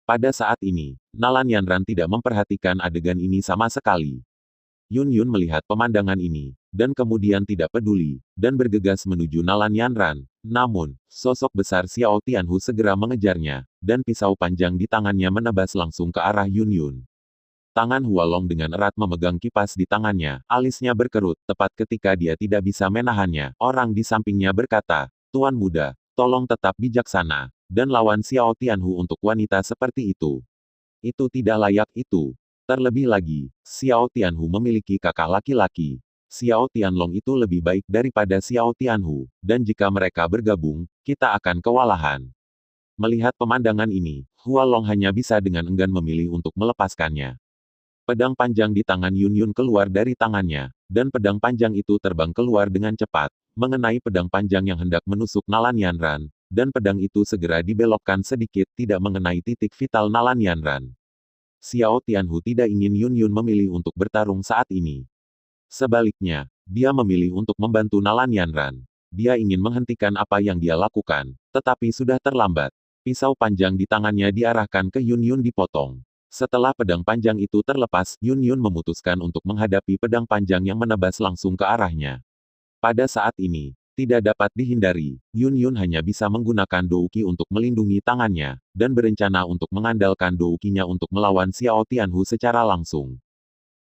S1: Pada saat ini, Nalan Yanran tidak memperhatikan adegan ini sama sekali. Yun Yun melihat pemandangan ini, dan kemudian tidak peduli, dan bergegas menuju Nalan Yanran. Namun, sosok besar Xiao Tianhu segera mengejarnya, dan pisau panjang di tangannya menebas langsung ke arah Yun Yun. Tangan Hualong dengan erat memegang kipas di tangannya, alisnya berkerut, tepat ketika dia tidak bisa menahannya. Orang di sampingnya berkata, "Tuan muda, tolong tetap bijaksana. dan lawan Xiao Tianhu untuk wanita seperti itu. Itu tidak layak itu. Terlebih lagi, Xiao Tianhu memiliki kakak laki-laki. Xiao Tianlong itu lebih baik daripada Xiao Tianhu, dan jika mereka bergabung, kita akan kewalahan. Melihat pemandangan ini, Hua Long hanya bisa dengan enggan memilih untuk melepaskannya. Pedang panjang di tangan Yun Yun keluar dari tangannya, dan pedang panjang itu terbang keluar dengan cepat, mengenai pedang panjang yang hendak menusuk Nalan Yanran, dan pedang itu segera dibelokkan sedikit tidak mengenai titik vital Nalan Yanran. Xiao Tianhu tidak ingin Yun Yun memilih untuk bertarung saat ini. Sebaliknya, dia memilih untuk membantu Nalan Yanran. Dia ingin menghentikan apa yang dia lakukan, tetapi sudah terlambat. Pisau panjang di tangannya diarahkan ke Yun Yun dipotong. Setelah pedang panjang itu terlepas, Yun Yun memutuskan untuk menghadapi pedang panjang yang menebas langsung ke arahnya. Pada saat ini, tidak dapat dihindari, Yun Yun hanya bisa menggunakan Douqi untuk melindungi tangannya, dan berencana untuk mengandalkan Douqinya untuk melawan Xiao Tianhu secara langsung.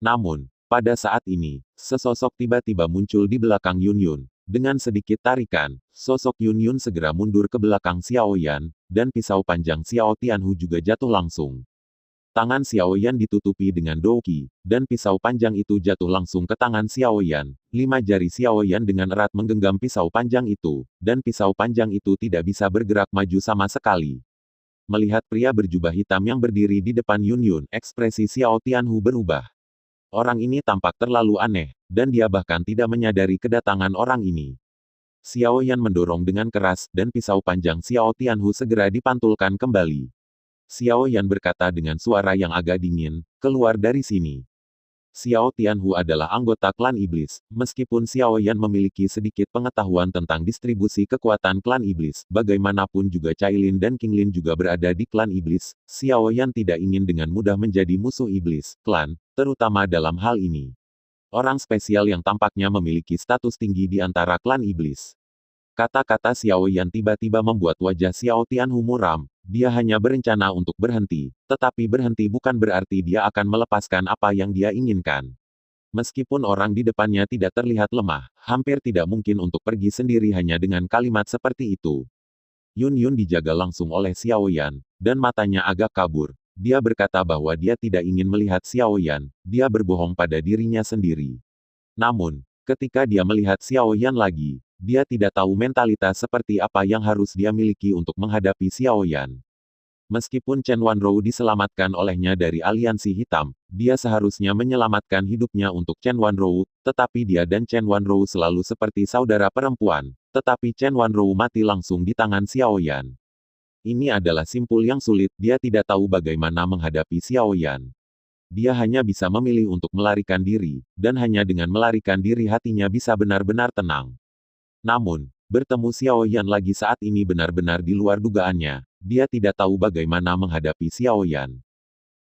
S1: Namun, pada saat ini, sesosok tiba-tiba muncul di belakang Yun Yun. Dengan sedikit tarikan, sosok Yun Yun segera mundur ke belakang Xiao Yan, dan pisau panjang Xiao Tianhu juga jatuh langsung. Tangan Xiao Yan ditutupi dengan Douqi, dan pisau panjang itu jatuh langsung ke tangan Xiao Yan. 5 jari Xiao Yan dengan erat menggenggam pisau panjang itu, dan pisau panjang itu tidak bisa bergerak maju sama sekali. Melihat pria berjubah hitam yang berdiri di depan Yun Yun, ekspresi Xiao Tianhu berubah. Orang ini tampak terlalu aneh, dan dia bahkan tidak menyadari kedatangan orang ini. Xiao Yan mendorong dengan keras, dan pisau panjang Xiao Tianhu segera dipantulkan kembali. Xiao Yan berkata dengan suara yang agak dingin, keluar dari sini. Xiao Tianhu adalah anggota klan iblis, meskipun Xiao Yan memiliki sedikit pengetahuan tentang distribusi kekuatan klan iblis, bagaimanapun juga Cailin dan Qinglin juga berada di klan iblis, Xiao Yan tidak ingin dengan mudah menjadi musuh iblis, klan, terutama dalam hal ini. Orang spesial yang tampaknya memiliki status tinggi di antara klan iblis. Kata-kata Xiao Yan tiba-tiba membuat wajah Xiao Tianhu muram. Dia hanya berencana untuk berhenti, tetapi berhenti bukan berarti dia akan melepaskan apa yang dia inginkan. Meskipun orang di depannya tidak terlihat lemah, hampir tidak mungkin untuk pergi sendiri hanya dengan kalimat seperti itu. Yun Yun dijaga langsung oleh Xiao Yan, dan matanya agak kabur. Dia berkata bahwa dia tidak ingin melihat Xiao Yan, dia berbohong pada dirinya sendiri. Namun, ketika dia melihat Xiao Yan lagi, dia tidak tahu mentalitas seperti apa yang harus dia miliki untuk menghadapi Xiao Yan. Meskipun Chen Wanrou diselamatkan olehnya dari aliansi hitam, dia seharusnya menyelamatkan hidupnya untuk Chen Wanrou, tetapi dia dan Chen Wanrou selalu seperti saudara perempuan, tetapi Chen Wanrou mati langsung di tangan Xiao Yan. Ini adalah simpul yang sulit, dia tidak tahu bagaimana menghadapi Xiao Yan. Dia hanya bisa memilih untuk melarikan diri, dan hanya dengan melarikan diri hatinya bisa benar-benar tenang. Namun, bertemu Xiao Yan lagi saat ini benar-benar di luar dugaannya. Dia tidak tahu bagaimana menghadapi Xiao Yan.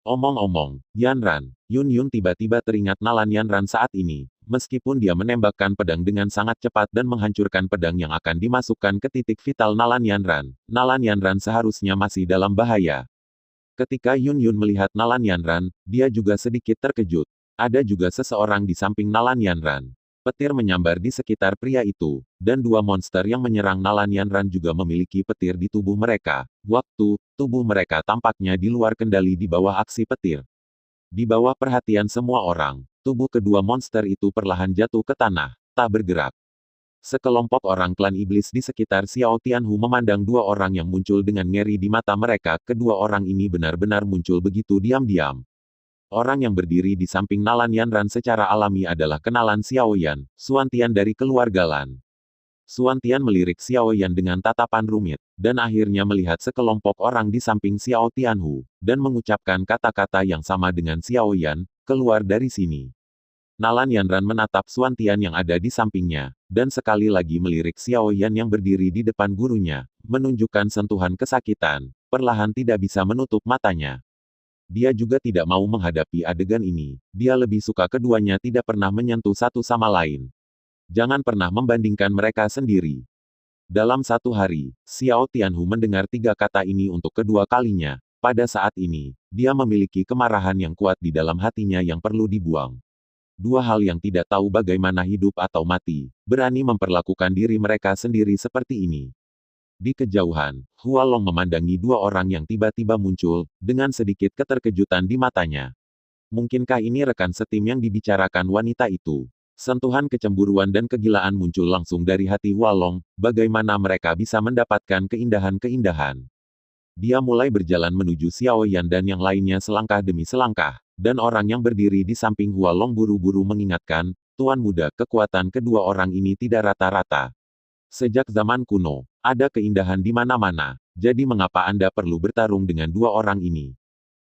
S1: Omong-omong, Yanran, Yun Yun tiba-tiba teringat Nalan Yanran saat ini. Meskipun dia menembakkan pedang dengan sangat cepat dan menghancurkan pedang yang akan dimasukkan ke titik vital Nalan Yanran seharusnya masih dalam bahaya. Ketika Yun Yun melihat Nalan Yanran, dia juga sedikit terkejut. Ada juga seseorang di samping Nalan Yanran. Petir menyambar di sekitar pria itu, dan dua monster yang menyerang Nalan Yanran juga memiliki petir di tubuh mereka. Tubuh mereka tampaknya di luar kendali di bawah aksi petir. Di bawah perhatian semua orang, tubuh kedua monster itu perlahan jatuh ke tanah, tak bergerak. Sekelompok orang klan iblis di sekitar Xiao Tianhu memandang dua orang yang muncul dengan ngeri di mata mereka. Kedua orang ini benar-benar muncul begitu diam-diam. Orang yang berdiri di samping Nalan Yanran secara alami adalah kenalan Xiao Yan, Xuantian dari keluarga Lan. Xuantian melirik Xiao Yan dengan tatapan rumit, dan akhirnya melihat sekelompok orang di samping Xiao Tianhu, dan mengucapkan kata-kata yang sama dengan Xiao Yan, keluar dari sini. Nalan Yanran menatap Xuantian yang ada di sampingnya, dan sekali lagi melirik Xiao Yan yang berdiri di depan gurunya, menunjukkan sentuhan kesakitan, perlahan tidak bisa menutup matanya. Dia juga tidak mau menghadapi adegan ini. Dia lebih suka keduanya tidak pernah menyentuh satu sama lain. Jangan pernah membandingkan mereka sendiri. Dalam satu hari, Xiao Tianhu mendengar tiga kata ini untuk kedua kalinya. Pada saat ini, dia memiliki kemarahan yang kuat di dalam hatinya yang perlu dibuang. Dua hal yang tidak tahu bagaimana hidup atau mati, berani memperlakukan diri mereka sendiri seperti ini. Di kejauhan, Hualong memandangi dua orang yang tiba-tiba muncul, dengan sedikit keterkejutan di matanya. Mungkinkah ini rekan setim yang dibicarakan wanita itu? Sentuhan kecemburuan dan kegilaan muncul langsung dari hati Hualong, bagaimana mereka bisa mendapatkan keindahan-keindahan. Dia mulai berjalan menuju Xiao Yan dan yang lainnya selangkah demi selangkah, dan orang yang berdiri di samping Hualong buru-buru mengingatkan, Tuan muda, kekuatan kedua orang ini tidak rata-rata. Sejak zaman kuno, ada keindahan di mana-mana, jadi mengapa Anda perlu bertarung dengan dua orang ini?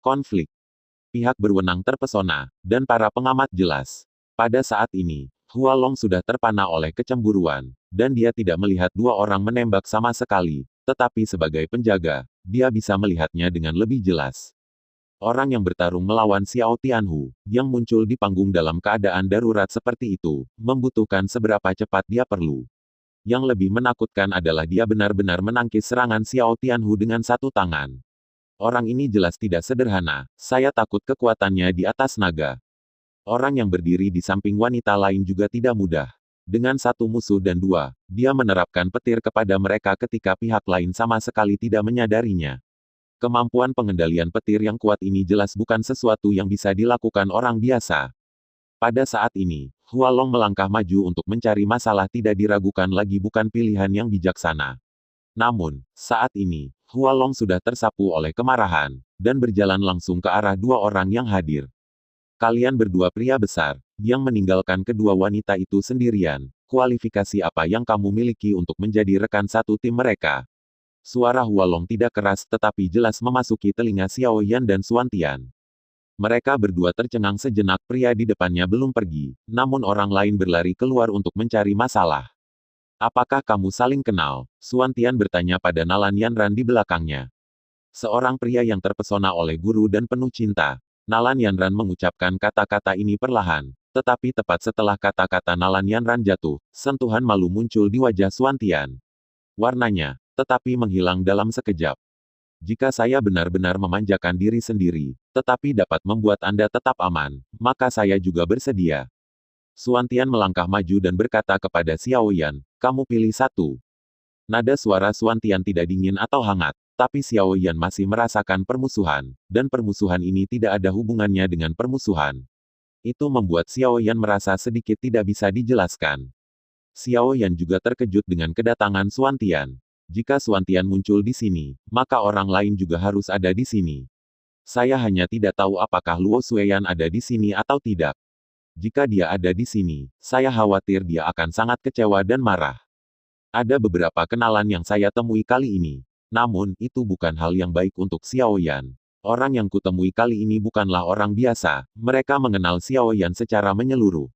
S1: Konflik. Pihak berwenang terpesona, dan para pengamat jelas. Pada saat ini, Hualong sudah terpana oleh kecemburuan, dan dia tidak melihat dua orang menembak sama sekali, tetapi sebagai penjaga, dia bisa melihatnya dengan lebih jelas. Orang yang bertarung melawan Xiao Tianhu, yang muncul di panggung dalam keadaan darurat seperti itu, membutuhkan seberapa cepat dia perlu. Yang lebih menakutkan adalah dia benar-benar menangkis serangan Xiao Tianhu dengan satu tangan. Orang ini jelas tidak sederhana, saya takut kekuatannya di atas naga. Orang yang berdiri di samping wanita lain juga tidak mudah. Dengan satu musuh dan dua, dia menerapkan petir kepada mereka ketika pihak lain sama sekali tidak menyadarinya. Kemampuan pengendalian petir yang kuat ini jelas bukan sesuatu yang bisa dilakukan orang biasa. Pada saat ini, Hualong melangkah maju untuk mencari masalah tidak diragukan lagi bukan pilihan yang bijaksana. Namun, saat ini, Hualong sudah tersapu oleh kemarahan, dan berjalan langsung ke arah dua orang yang hadir. Kalian berdua pria besar, yang meninggalkan kedua wanita itu sendirian, kualifikasi apa yang kamu miliki untuk menjadi rekan satu tim mereka? Suara Hualong tidak keras tetapi jelas memasuki telinga Xiao Yan dan Xuan Tian. Mereka berdua tercengang sejenak, pria di depannya belum pergi, namun orang lain berlari keluar untuk mencari masalah. Apakah kamu saling kenal? Xuan Tian bertanya pada Nalan Yanran di belakangnya. Seorang pria yang terpesona oleh guru dan penuh cinta. Nalan Yanran mengucapkan kata-kata ini perlahan, tetapi tepat setelah kata-kata Nalan Yanran jatuh, sentuhan malu muncul di wajah Xuan Tian. Warnanya, tetapi menghilang dalam sekejap. Jika saya benar-benar memanjakan diri sendiri, tetapi dapat membuat Anda tetap aman, maka saya juga bersedia. Xuan Tian melangkah maju dan berkata kepada Xiao Yan, kamu pilih satu. Nada suara Xuan Tian tidak dingin atau hangat, tapi Xiao Yan masih merasakan permusuhan, dan permusuhan ini tidak ada hubungannya dengan permusuhan. Itu membuat Xiao Yan merasa sedikit tidak bisa dijelaskan. Xiao Yan juga terkejut dengan kedatangan Xuan Tian. Jika Xuan Tian muncul di sini, maka orang lain juga harus ada di sini. Saya hanya tidak tahu apakah Luo Xueyan ada di sini atau tidak. Jika dia ada di sini, saya khawatir dia akan sangat kecewa dan marah. Ada beberapa kenalan yang saya temui kali ini. Namun, itu bukan hal yang baik untuk Xiao Yan. Orang yang kutemui kali ini bukanlah orang biasa, mereka mengenal Xiao Yan secara menyeluruh.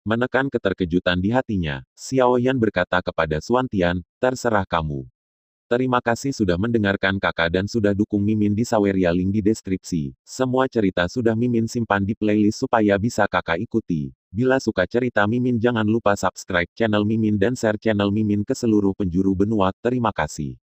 S1: Menekan keterkejutan di hatinya, Xiao Yan berkata kepada Xuan Tian, terserah kamu. Terima kasih sudah mendengarkan kakak dan sudah dukung Mimin di Saweria, link di deskripsi. Semua cerita sudah Mimin simpan di playlist supaya bisa kakak ikuti. Bila suka cerita Mimin jangan lupa subscribe channel Mimin dan share channel Mimin ke seluruh penjuru benua. Terima kasih.